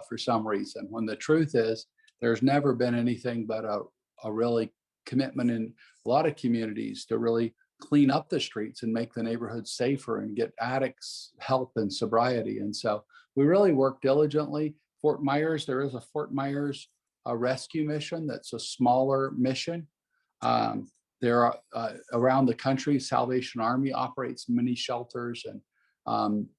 for some reason, when the truth is there's never been anything but a really commitment in a lot of communities to really clean up the streets and make the neighborhood safer and get addicts help and sobriety. And so we really work diligently. Fort Myers, there is a Fort Myers rescue mission that's a smaller mission. There are around the country, Salvation Army operates many shelters, and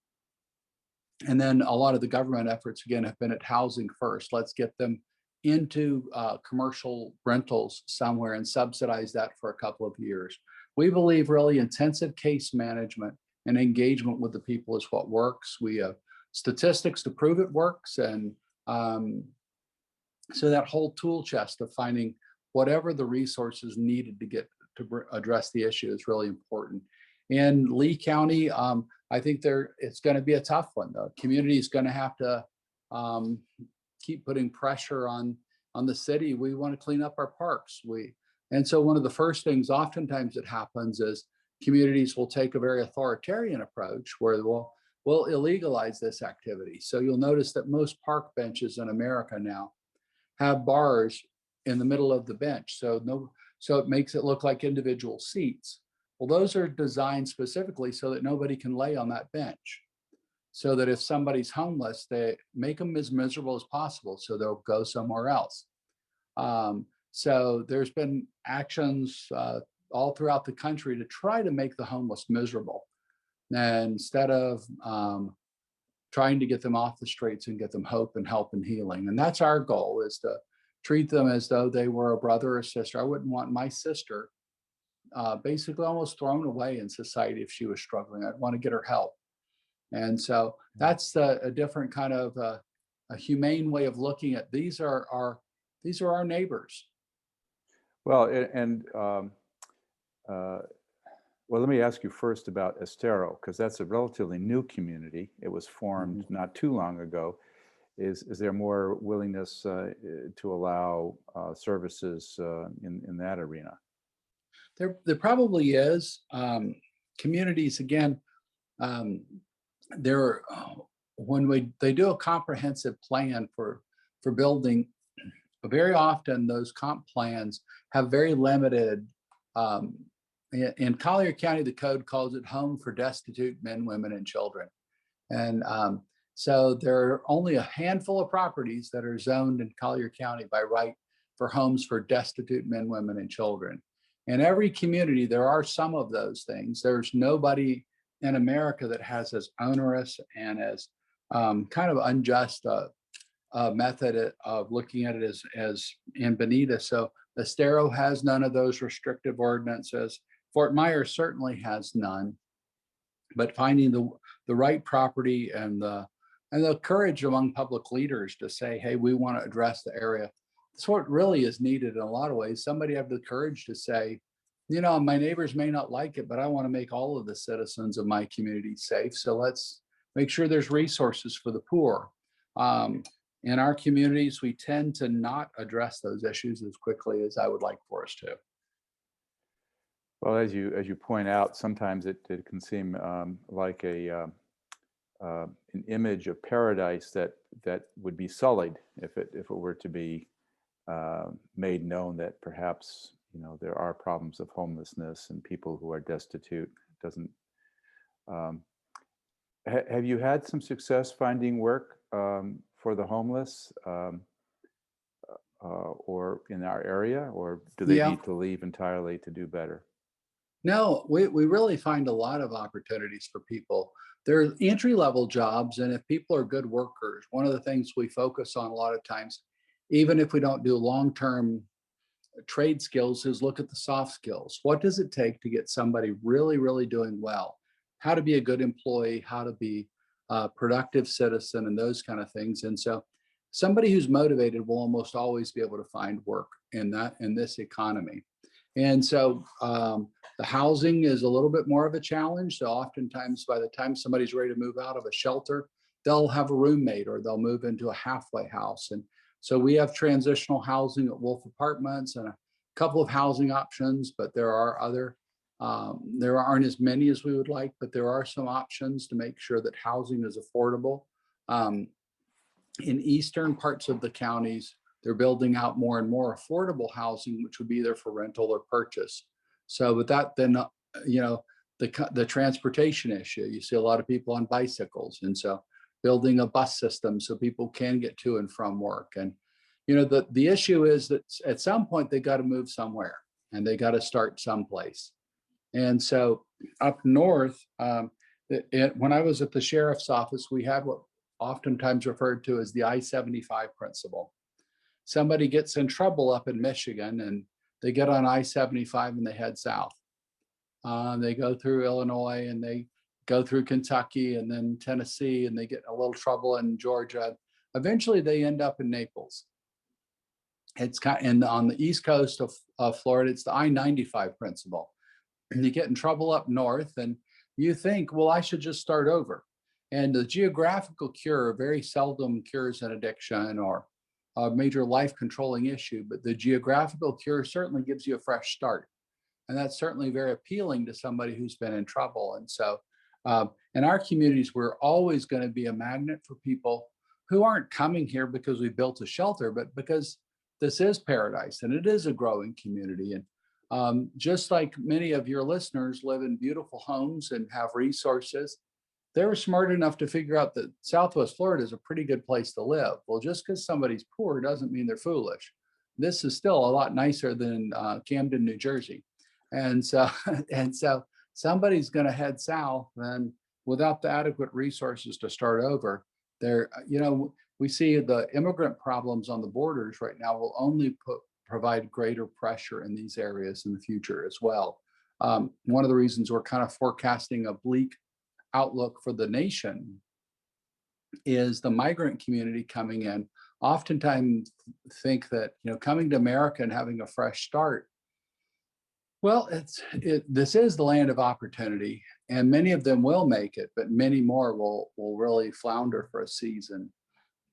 then a lot of the government efforts again have been at housing first. Let's get them into commercial rentals somewhere and subsidize that for a couple of years. We believe really intensive case management and engagement with the people is what works. We have statistics to prove it works, and so that whole tool chest of finding whatever the resources needed to address the issue is really important. In Lee County, I think it's going to be a tough one. The community is going to have to keep putting pressure on the city. We want to clean up our parks. And so one of the first things oftentimes that happens is communities will take a very authoritarian approach where we'll illegalize this activity. So you'll notice that most park benches in America now have bars in the middle of the bench. So it makes it look like individual seats. Well, those are designed specifically so that nobody can lay on that bench. So that if somebody's homeless, they make them as miserable as possible, so they'll go somewhere else. So there's been actions all throughout the country to try to make the homeless miserable. And instead of trying to get them off the streets and get them hope and help and healing. And that's our goal, is to treat them as though they were a brother or sister. I wouldn't want my sister basically almost thrown away in society if she was struggling. I'd want to get her help. And so that's a different kind of a humane way of looking at these are our neighbors.
Well, well, let me ask you first about Estero, because that's a relatively new community. It was formed not too long ago. Is there more willingness to allow services in that arena?
There probably is. Communities, again, when they do a comprehensive plan for building, very often those comp plans have very limited. In Collier County, the code calls it home for destitute men, women, and children. And So there are only a handful of properties that are zoned in Collier County by right for homes for destitute men, women, and children. In every community, there are some of those things. There's nobody in America that has as onerous and as kind of unjust method of looking at it as in Bonita. So Estero has none of those restrictive ordinances. Fort Myers certainly has none. But finding the right property and the courage among public leaders to say, hey, we want to address the area. That's what really is needed in a lot of ways. Somebody have the courage to say, you know, my neighbors may not like it, but I want to make all of the citizens of my community safe. So let's make sure there's resources for the poor. In our communities, we tend to not address those issues as quickly as I would like for us to.
Well, as you point out, sometimes it can seem like an image of paradise that would be sullied if it were to be made known that perhaps, you know, there are problems of homelessness and people who are destitute. It doesn't. Have you had some success finding work for the homeless or in our area, or do they need to leave entirely to do better?
No, we really find a lot of opportunities for people. There are entry-level jobs, and if people are good workers, one of the things we focus on a lot of times, even if we don't do long-term trade skills, is look at the soft skills. What does it take to get somebody really, really doing well? How to be a good employee, how to be a productive citizen, and those kind of things. And so somebody who's motivated will almost always be able to find work in this economy. And so the housing is a little bit more of a challenge. So oftentimes by the time somebody's ready to move out of a shelter, they'll have a roommate or they'll move into a halfway house. And so we have transitional housing at Wolf Apartments and a couple of housing options, but there aren't as many as we would like, but there are some options to make sure that housing is affordable. In eastern parts of the counties, they're building out more and more affordable housing, which would be either for rental or purchase. So with that, then, you know, the transportation issue, you see a lot of people on bicycles. And so building a bus system so people can get to and from work. And, you know, the issue is that at some point they got to move somewhere and they got to start someplace. And so up north, when I was at the sheriff's office, we had what oftentimes referred to as the I-75 principle. Somebody gets in trouble up in Michigan and they get on I-75 and they head south. They go through Illinois and they go through Kentucky and then Tennessee, and they get in a little trouble in Georgia. Eventually they end up in Naples. It's kind of, on the east coast of Florida, it's the I-95 principle. And you get in trouble up north and you think, well, I should just start over. And the geographical cure very seldom cures an addiction or a major life controlling issue, but the geographical cure certainly gives you a fresh start. And that's certainly very appealing to somebody who's been in trouble. And so in our communities, we're always going to be a magnet for people who aren't coming here because we built a shelter, but because this is paradise and it is a growing community. And just like many of your listeners live in beautiful homes and have resources, they were smart enough to figure out that Southwest Florida is a pretty good place to live. Well, just because somebody's poor doesn't mean they're foolish. This is still a lot nicer than Camden, New Jersey. And so somebody's going to head south, and without the adequate resources to start over, we see the immigrant problems on the borders right now will only provide greater pressure in these areas in the future as well. One of the reasons we're kind of forecasting a bleak outlook for the nation is the migrant community coming in oftentimes think that, you know, coming to America and having a fresh start, well, this is the land of opportunity, and many of them will make it, but many more will really flounder for a season.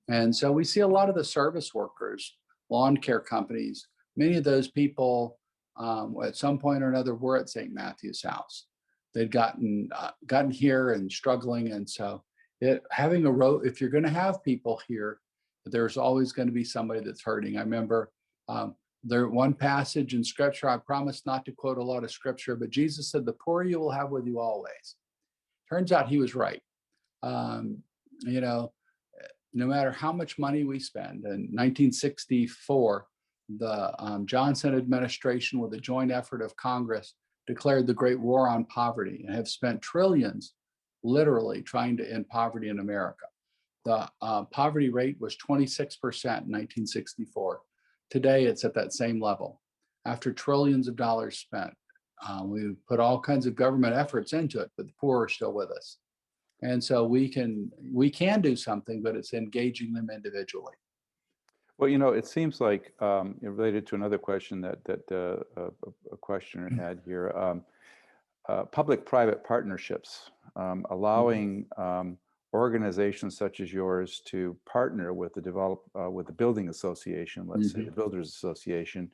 And so we see a lot of the service workers, lawn care companies, many of those people at some point or another were at St. Matthew's House. They'd gotten here and struggling. And so having a road, if you're going to have people here, there's always going to be somebody that's hurting. I remember there one passage in scripture, I promise not to quote a lot of scripture, but Jesus said, the poor you will have with you always. Turns out he was right. no matter how much money we spend. In 1964, the Johnson administration, with a joint effort of Congress, declared the Great War on Poverty and have spent trillions literally trying to end poverty in America. The poverty rate was 26% in 1964. Today, it's at that same level. After trillions of dollars spent, we put all kinds of government efforts into it, but the poor are still with us. And so we can do something, but it's engaging them individually.
Well, it seems like related to another question that a questioner had here, public-private partnerships, allowing organizations such as yours to partner with the building association, let's say the Builders Association,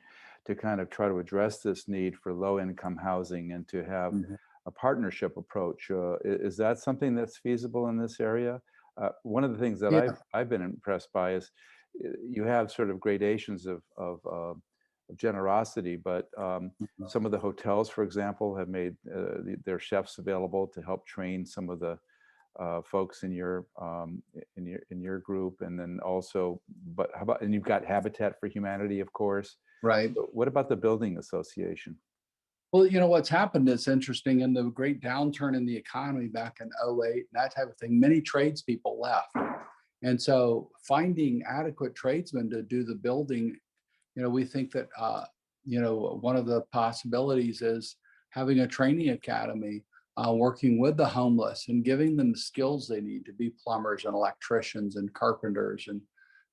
to kind of try to address this need for low-income housing and to have a partnership approach. Is that something that's feasible in this area? One of the things that I've been impressed by is you have sort of gradations of generosity, but some of the hotels, for example, have made their chefs available to help train some of the folks in your group, and then also, but how about, and you've got Habitat for Humanity, of course.
Right.
But what about the Building Association?
Well, what's happened is interesting. In the great downturn in the economy back in 2008 and that type of thing, many tradespeople left. And so finding adequate tradesmen to do the building, we think that, one of the possibilities is having a training academy, working with the homeless and giving them the skills they need to be plumbers and electricians and carpenters and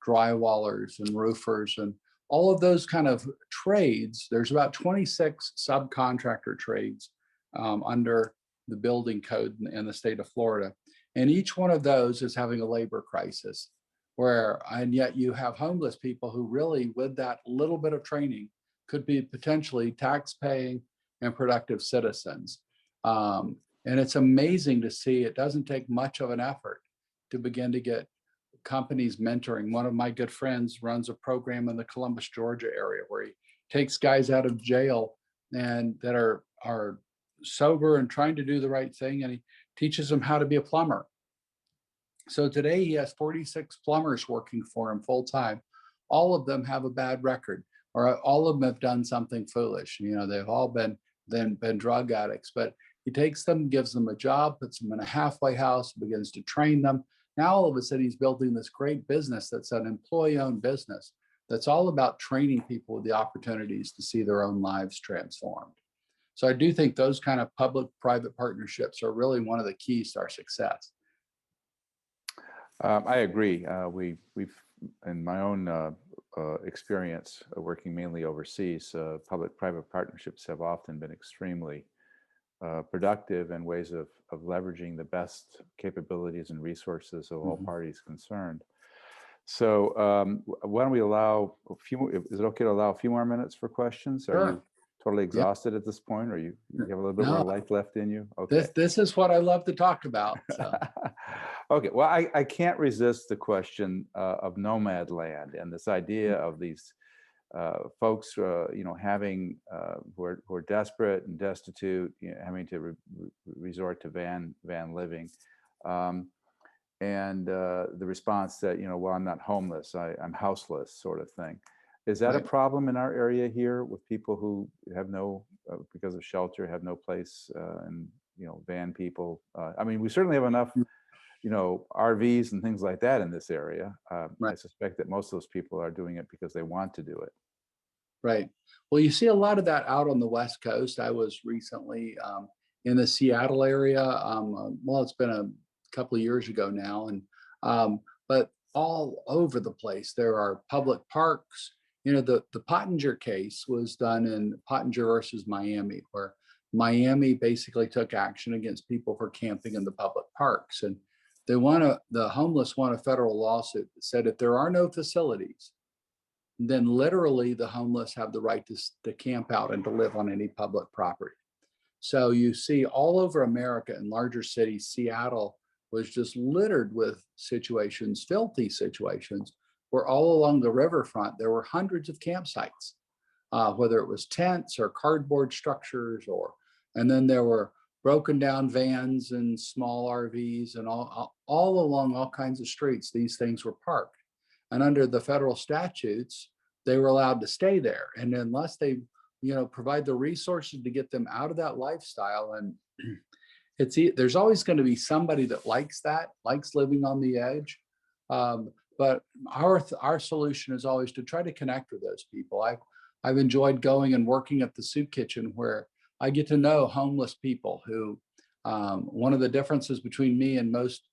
drywallers and roofers and all of those kind of trades. There's about 26 subcontractor trades under the building code in the state of Florida. And each one of those is having a labor crisis and yet you have homeless people who really, with that little bit of training, could be potentially tax-paying and productive citizens. And it's amazing to see. It doesn't take much of an effort to begin to get companies mentoring. One of my good friends runs a program in the Columbus, Georgia area where he takes guys out of jail and that are sober and trying to do the right thing, and he teaches them how to be a plumber. So today he has 46 plumbers working for him full time. All of them have a bad record, or all of them have done something foolish. They've all been drug addicts, but he takes them, gives them a job, puts them in a halfway house, begins to train them. Now, all of a sudden, he's building this great business that's an employee-owned business that's all about training people with the opportunities to see their own lives transformed. So I do think those kind of public-private partnerships are really one of the keys to our success.
I agree. We've, in my own experience working mainly overseas, public-private partnerships have often been extremely productive and ways of leveraging the best capabilities and resources of all parties concerned. So why don't we allow a few, is it okay to allow a few more minutes for questions?
Sure.
Are you totally exhausted at this point, or you have a little bit more life left in you? Okay.
This is what I love to talk about. So.
Okay, well, I can't resist the question of nomad land and this idea of these folks, having who are desperate and destitute, having to resort to van living, and the response that well, I'm not homeless, I'm houseless, sort of thing. Is that a problem in our area here with people who have no, because of shelter, have no place, and van people? I mean, we certainly have enough, RVs and things like that in this area. I suspect that most of those people are doing it because they want to do it.
Right. Well, you see a lot of that out on the West Coast. I was recently in the Seattle area. Well, it's been a couple of years ago now, and but all over the place there are public parks. The Pottinger case was done in Pottinger versus Miami, where Miami basically took action against people for camping in the public parks, and the homeless won a federal lawsuit that said if there are no facilities, then literally the homeless have the right to camp out and to live on any public property. So you see all over America in larger cities, Seattle was just littered with situations, filthy situations, where all along the riverfront, there were hundreds of campsites, whether it was tents or cardboard structures, and then there were broken down vans and small RVs and all along all kinds of streets, these things were parked. And under the federal statutes, they were allowed to stay there. And unless they, provide the resources to get them out of that lifestyle, and there's always going to be somebody that likes living on the edge. But our solution is always to try to connect with those people. I've enjoyed going and working at the soup kitchen where I get to know homeless people who, one of the differences between me and most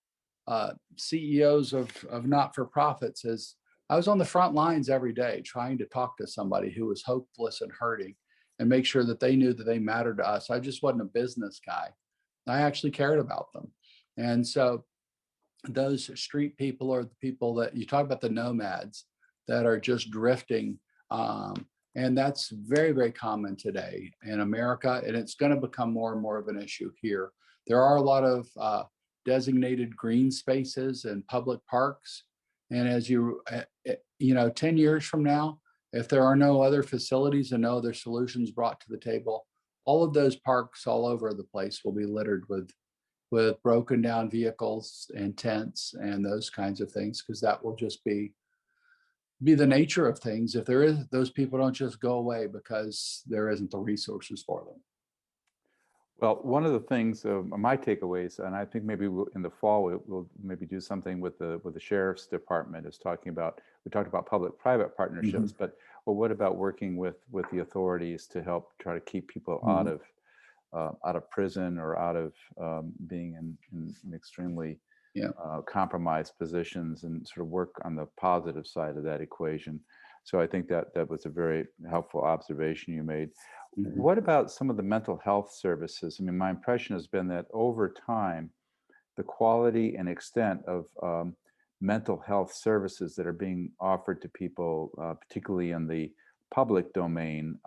CEOs of not-for-profits is I was on the front lines every day trying to talk to somebody who was hopeless and hurting and make sure that they knew that they mattered to us. I just wasn't a business guy. I actually cared about them. And so those street people are the people that you talk about, the nomads that are just drifting. And that's very, very common today in America. And it's going to become more and more of an issue here. There are a lot of designated green spaces and public parks. And as 10 years from now, if there are no other facilities and no other solutions brought to the table, all of those parks all over the place will be littered with broken down vehicles and tents and those kinds of things, because that will just be the nature of things. If those people don't just go away because there isn't the resources for them.
Well, one of the things, my takeaways, and I think maybe in the fall we'll maybe do something with the sheriff's department, is we talked about public-private partnerships, but what about working with the authorities to help try to keep people out of prison or out of being in extremely compromised positions, and sort of work on the positive side of that equation. So I think that was a very helpful observation you made. What about some of the mental health services? I mean, my impression has been that over time, the quality and extent of mental health services that are being offered to people, particularly in the public domain,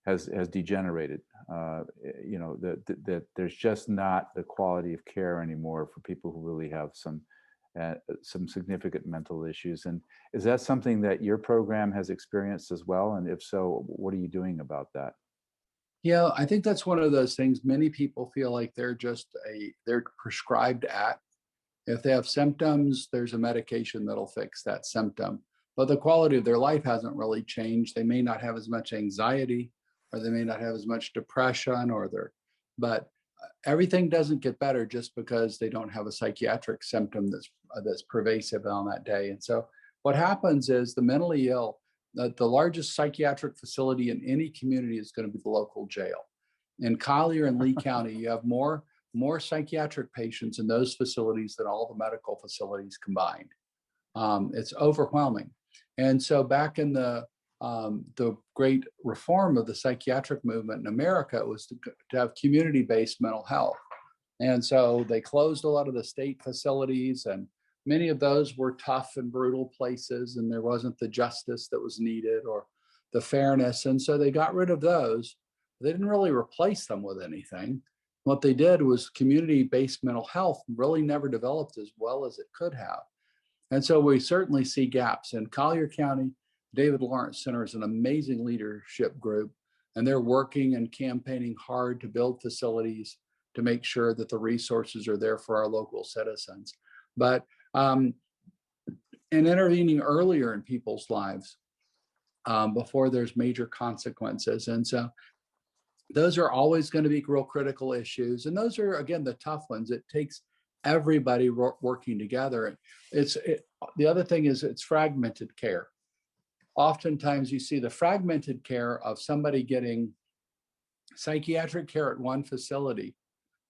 has degenerated. That there's just not the quality of care anymore for people who really have some significant mental issues. And is that something that your program has experienced as well? And if so, what are you doing about that?
Yeah, I think that's one of those things. Many people feel like they're prescribed at. If they have symptoms, there's a medication that'll fix that symptom. But the quality of their life hasn't really changed. They may not have as much anxiety, or they may not have as much depression, but everything doesn't get better just because they don't have a psychiatric symptom that's pervasive on that day. And so what happens is the mentally ill, the largest psychiatric facility in any community is going to be the local jail. In Collier and Lee County, you have more psychiatric patients in those facilities than all the medical facilities combined. It's overwhelming. And so back in the great reform of the psychiatric movement in America was to have community-based mental health. And so they closed a lot of the state facilities, and many of those were tough and brutal places, and there wasn't the justice that was needed or the fairness. And so they got rid of those. They didn't really replace them with anything. What they did was community-based mental health really never developed as well as it could have. And so we certainly see gaps. In Collier County, David Lawrence Center is an amazing leadership group, and they're working and campaigning hard to build facilities to make sure that the resources are there for our local citizens. But and intervening earlier in people's lives before there's major consequences. And so those are always going to be real critical issues. And those are, again, the tough ones. It takes everybody working together. The other thing is it's fragmented care. Oftentimes you see the fragmented care of somebody getting psychiatric care at one facility,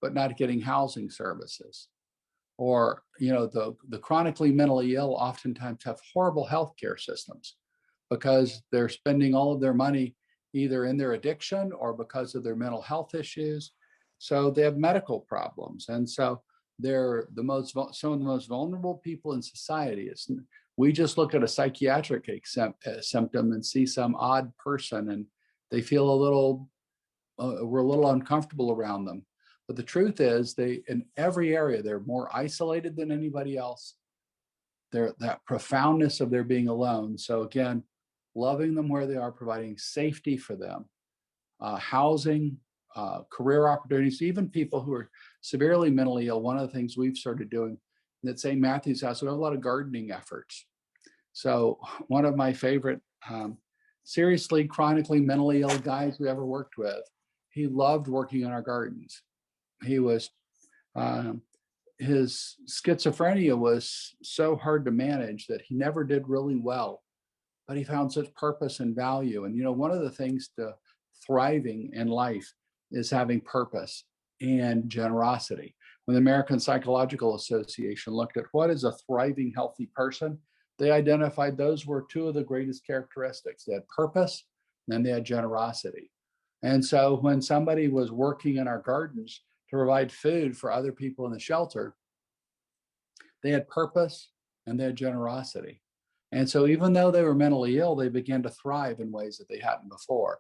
but not getting housing services. Or, the chronically mentally ill oftentimes have horrible healthcare systems because they're spending all of their money either in their addiction or because of their mental health issues. So they have medical problems. And so they're some of the most vulnerable people in society. We just look at a psychiatric symptom and see some odd person, and they feel we're a little uncomfortable around them. But the truth is, in every area, they're more isolated than anybody else. That profoundness of their being alone. So again, loving them where they are, providing safety for them, housing, career opportunities, even people who are severely mentally ill. One of the things we've started doing at St. Matthew's House, we have a lot of gardening efforts. So one of my favorite seriously chronically mentally ill guys we ever worked with, he loved working in our gardens. He was his schizophrenia was so hard to manage that he never did really well, but he found such purpose and value. And one of the things to thriving in life is having purpose and generosity. When the American Psychological Association looked at what is a thriving, healthy person, they identified those were two of the greatest characteristics. They had purpose, and then they had generosity. And so when somebody was working in our gardens to provide food for other people in the shelter, they had purpose and they had generosity. And so even though they were mentally ill, they began to thrive in ways that they hadn't before.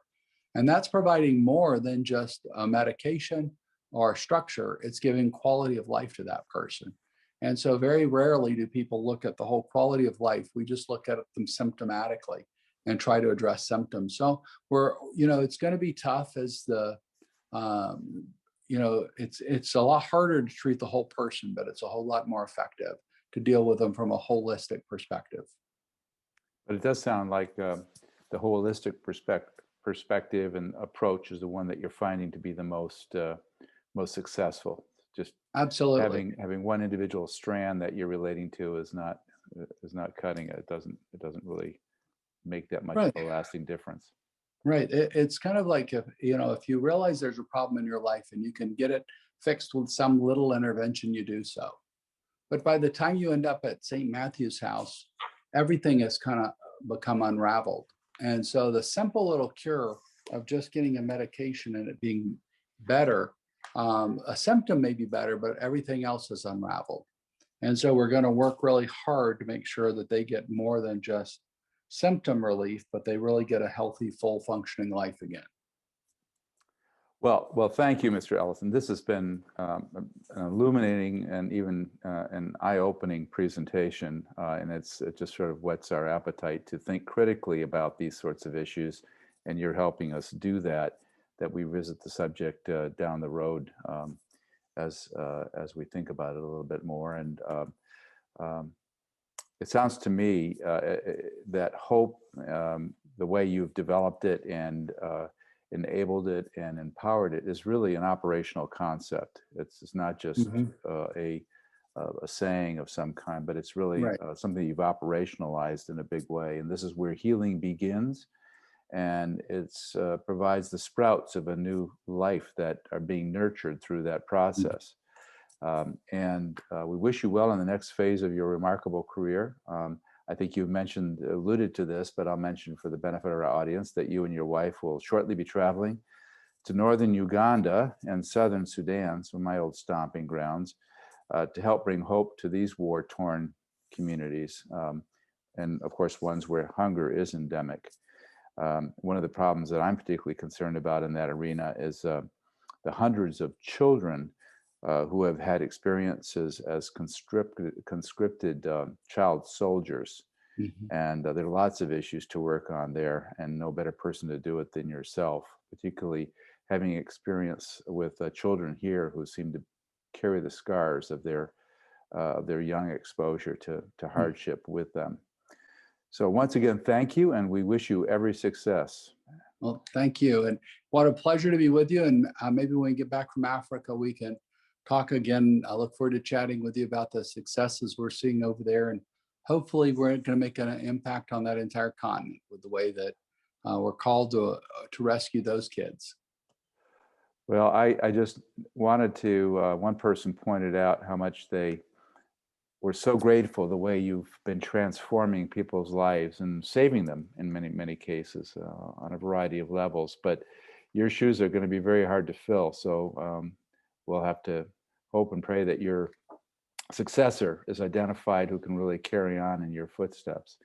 And that's providing more than just a medication or structure. It's giving quality of life to that person. And so very rarely do people look at the whole quality of life. We just look at them symptomatically and try to address symptoms. So it's going to be tough as it's a lot harder to treat the whole person, but it's a whole lot more effective to deal with them from a holistic perspective.
But it does sound like the holistic perspective and approach is the one that you're finding to be the most successful. Just
absolutely
having one individual strand that you're relating to is not cutting it. It doesn't really make that much of a lasting difference.
Right. It's kind of like if you realize there's a problem in your life and you can get it fixed with some little intervention, you do so. But by the time you end up at St. Matthew's House, everything has kind of become unraveled. And so the simple little cure of just getting a medication and it being better, a symptom may be better, but everything else is unraveled. And so we're going to work really hard to make sure that they get more than just symptom relief, but they really get a healthy, full functioning life again.
Well, thank you, Mr. Ellison. This has been an illuminating and even an eye-opening presentation, and it just sort of whets our appetite to think critically about these sorts of issues, and you're helping us do that we visit the subject down the road as we think about it a little bit more. And it sounds to me that hope, the way you've developed it and enabled it and empowered it, is really an operational concept. It's not just a saying of some kind, but it's really something you've operationalized in a big way. And this is where healing begins, and it's provides the sprouts of a new life that are being nurtured through that process. And we wish you well in the next phase of your remarkable career. I think you alluded to this, but I'll mention for the benefit of our audience that you and your wife will shortly be traveling to northern Uganda and southern Sudan, so my old stomping grounds, to help bring hope to these war-torn communities, and of course ones where hunger is endemic. One of the problems that I'm particularly concerned about in that arena is the hundreds of children who have had experiences as conscripted child soldiers. And there are lots of issues to work on there, and no better person to do it than yourself, particularly having experience with children here who seem to carry the scars of their young exposure to hardship with them. So once again, thank you, and we wish you every success.
Well, thank you. And what a pleasure to be with you. And maybe when we get back from Africa, we can talk again. I look forward to chatting with you about the successes we're seeing over there. And hopefully we're going to make an impact on that entire continent with the way that we're called to rescue those kids.
Well, I just wanted to, one person pointed out how much they were so grateful the way you've been transforming people's lives and saving them in many, many cases on a variety of levels. But your shoes are going to be very hard to fill. So we'll have to hope and pray that your successor is identified who can really carry on in your footsteps.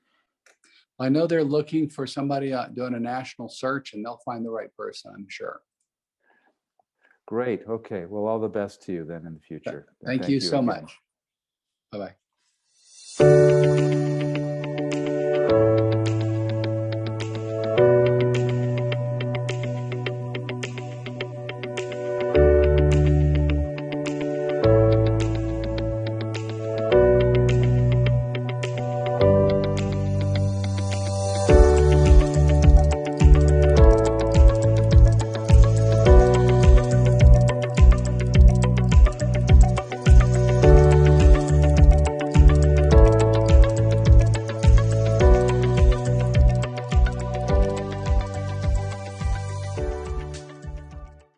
I know they're looking for somebody doing a national search, and they'll find the right person, I'm sure.
Great. Okay. Well, all the best to you then in the future.
Thank you so
again.
much. Bye-bye.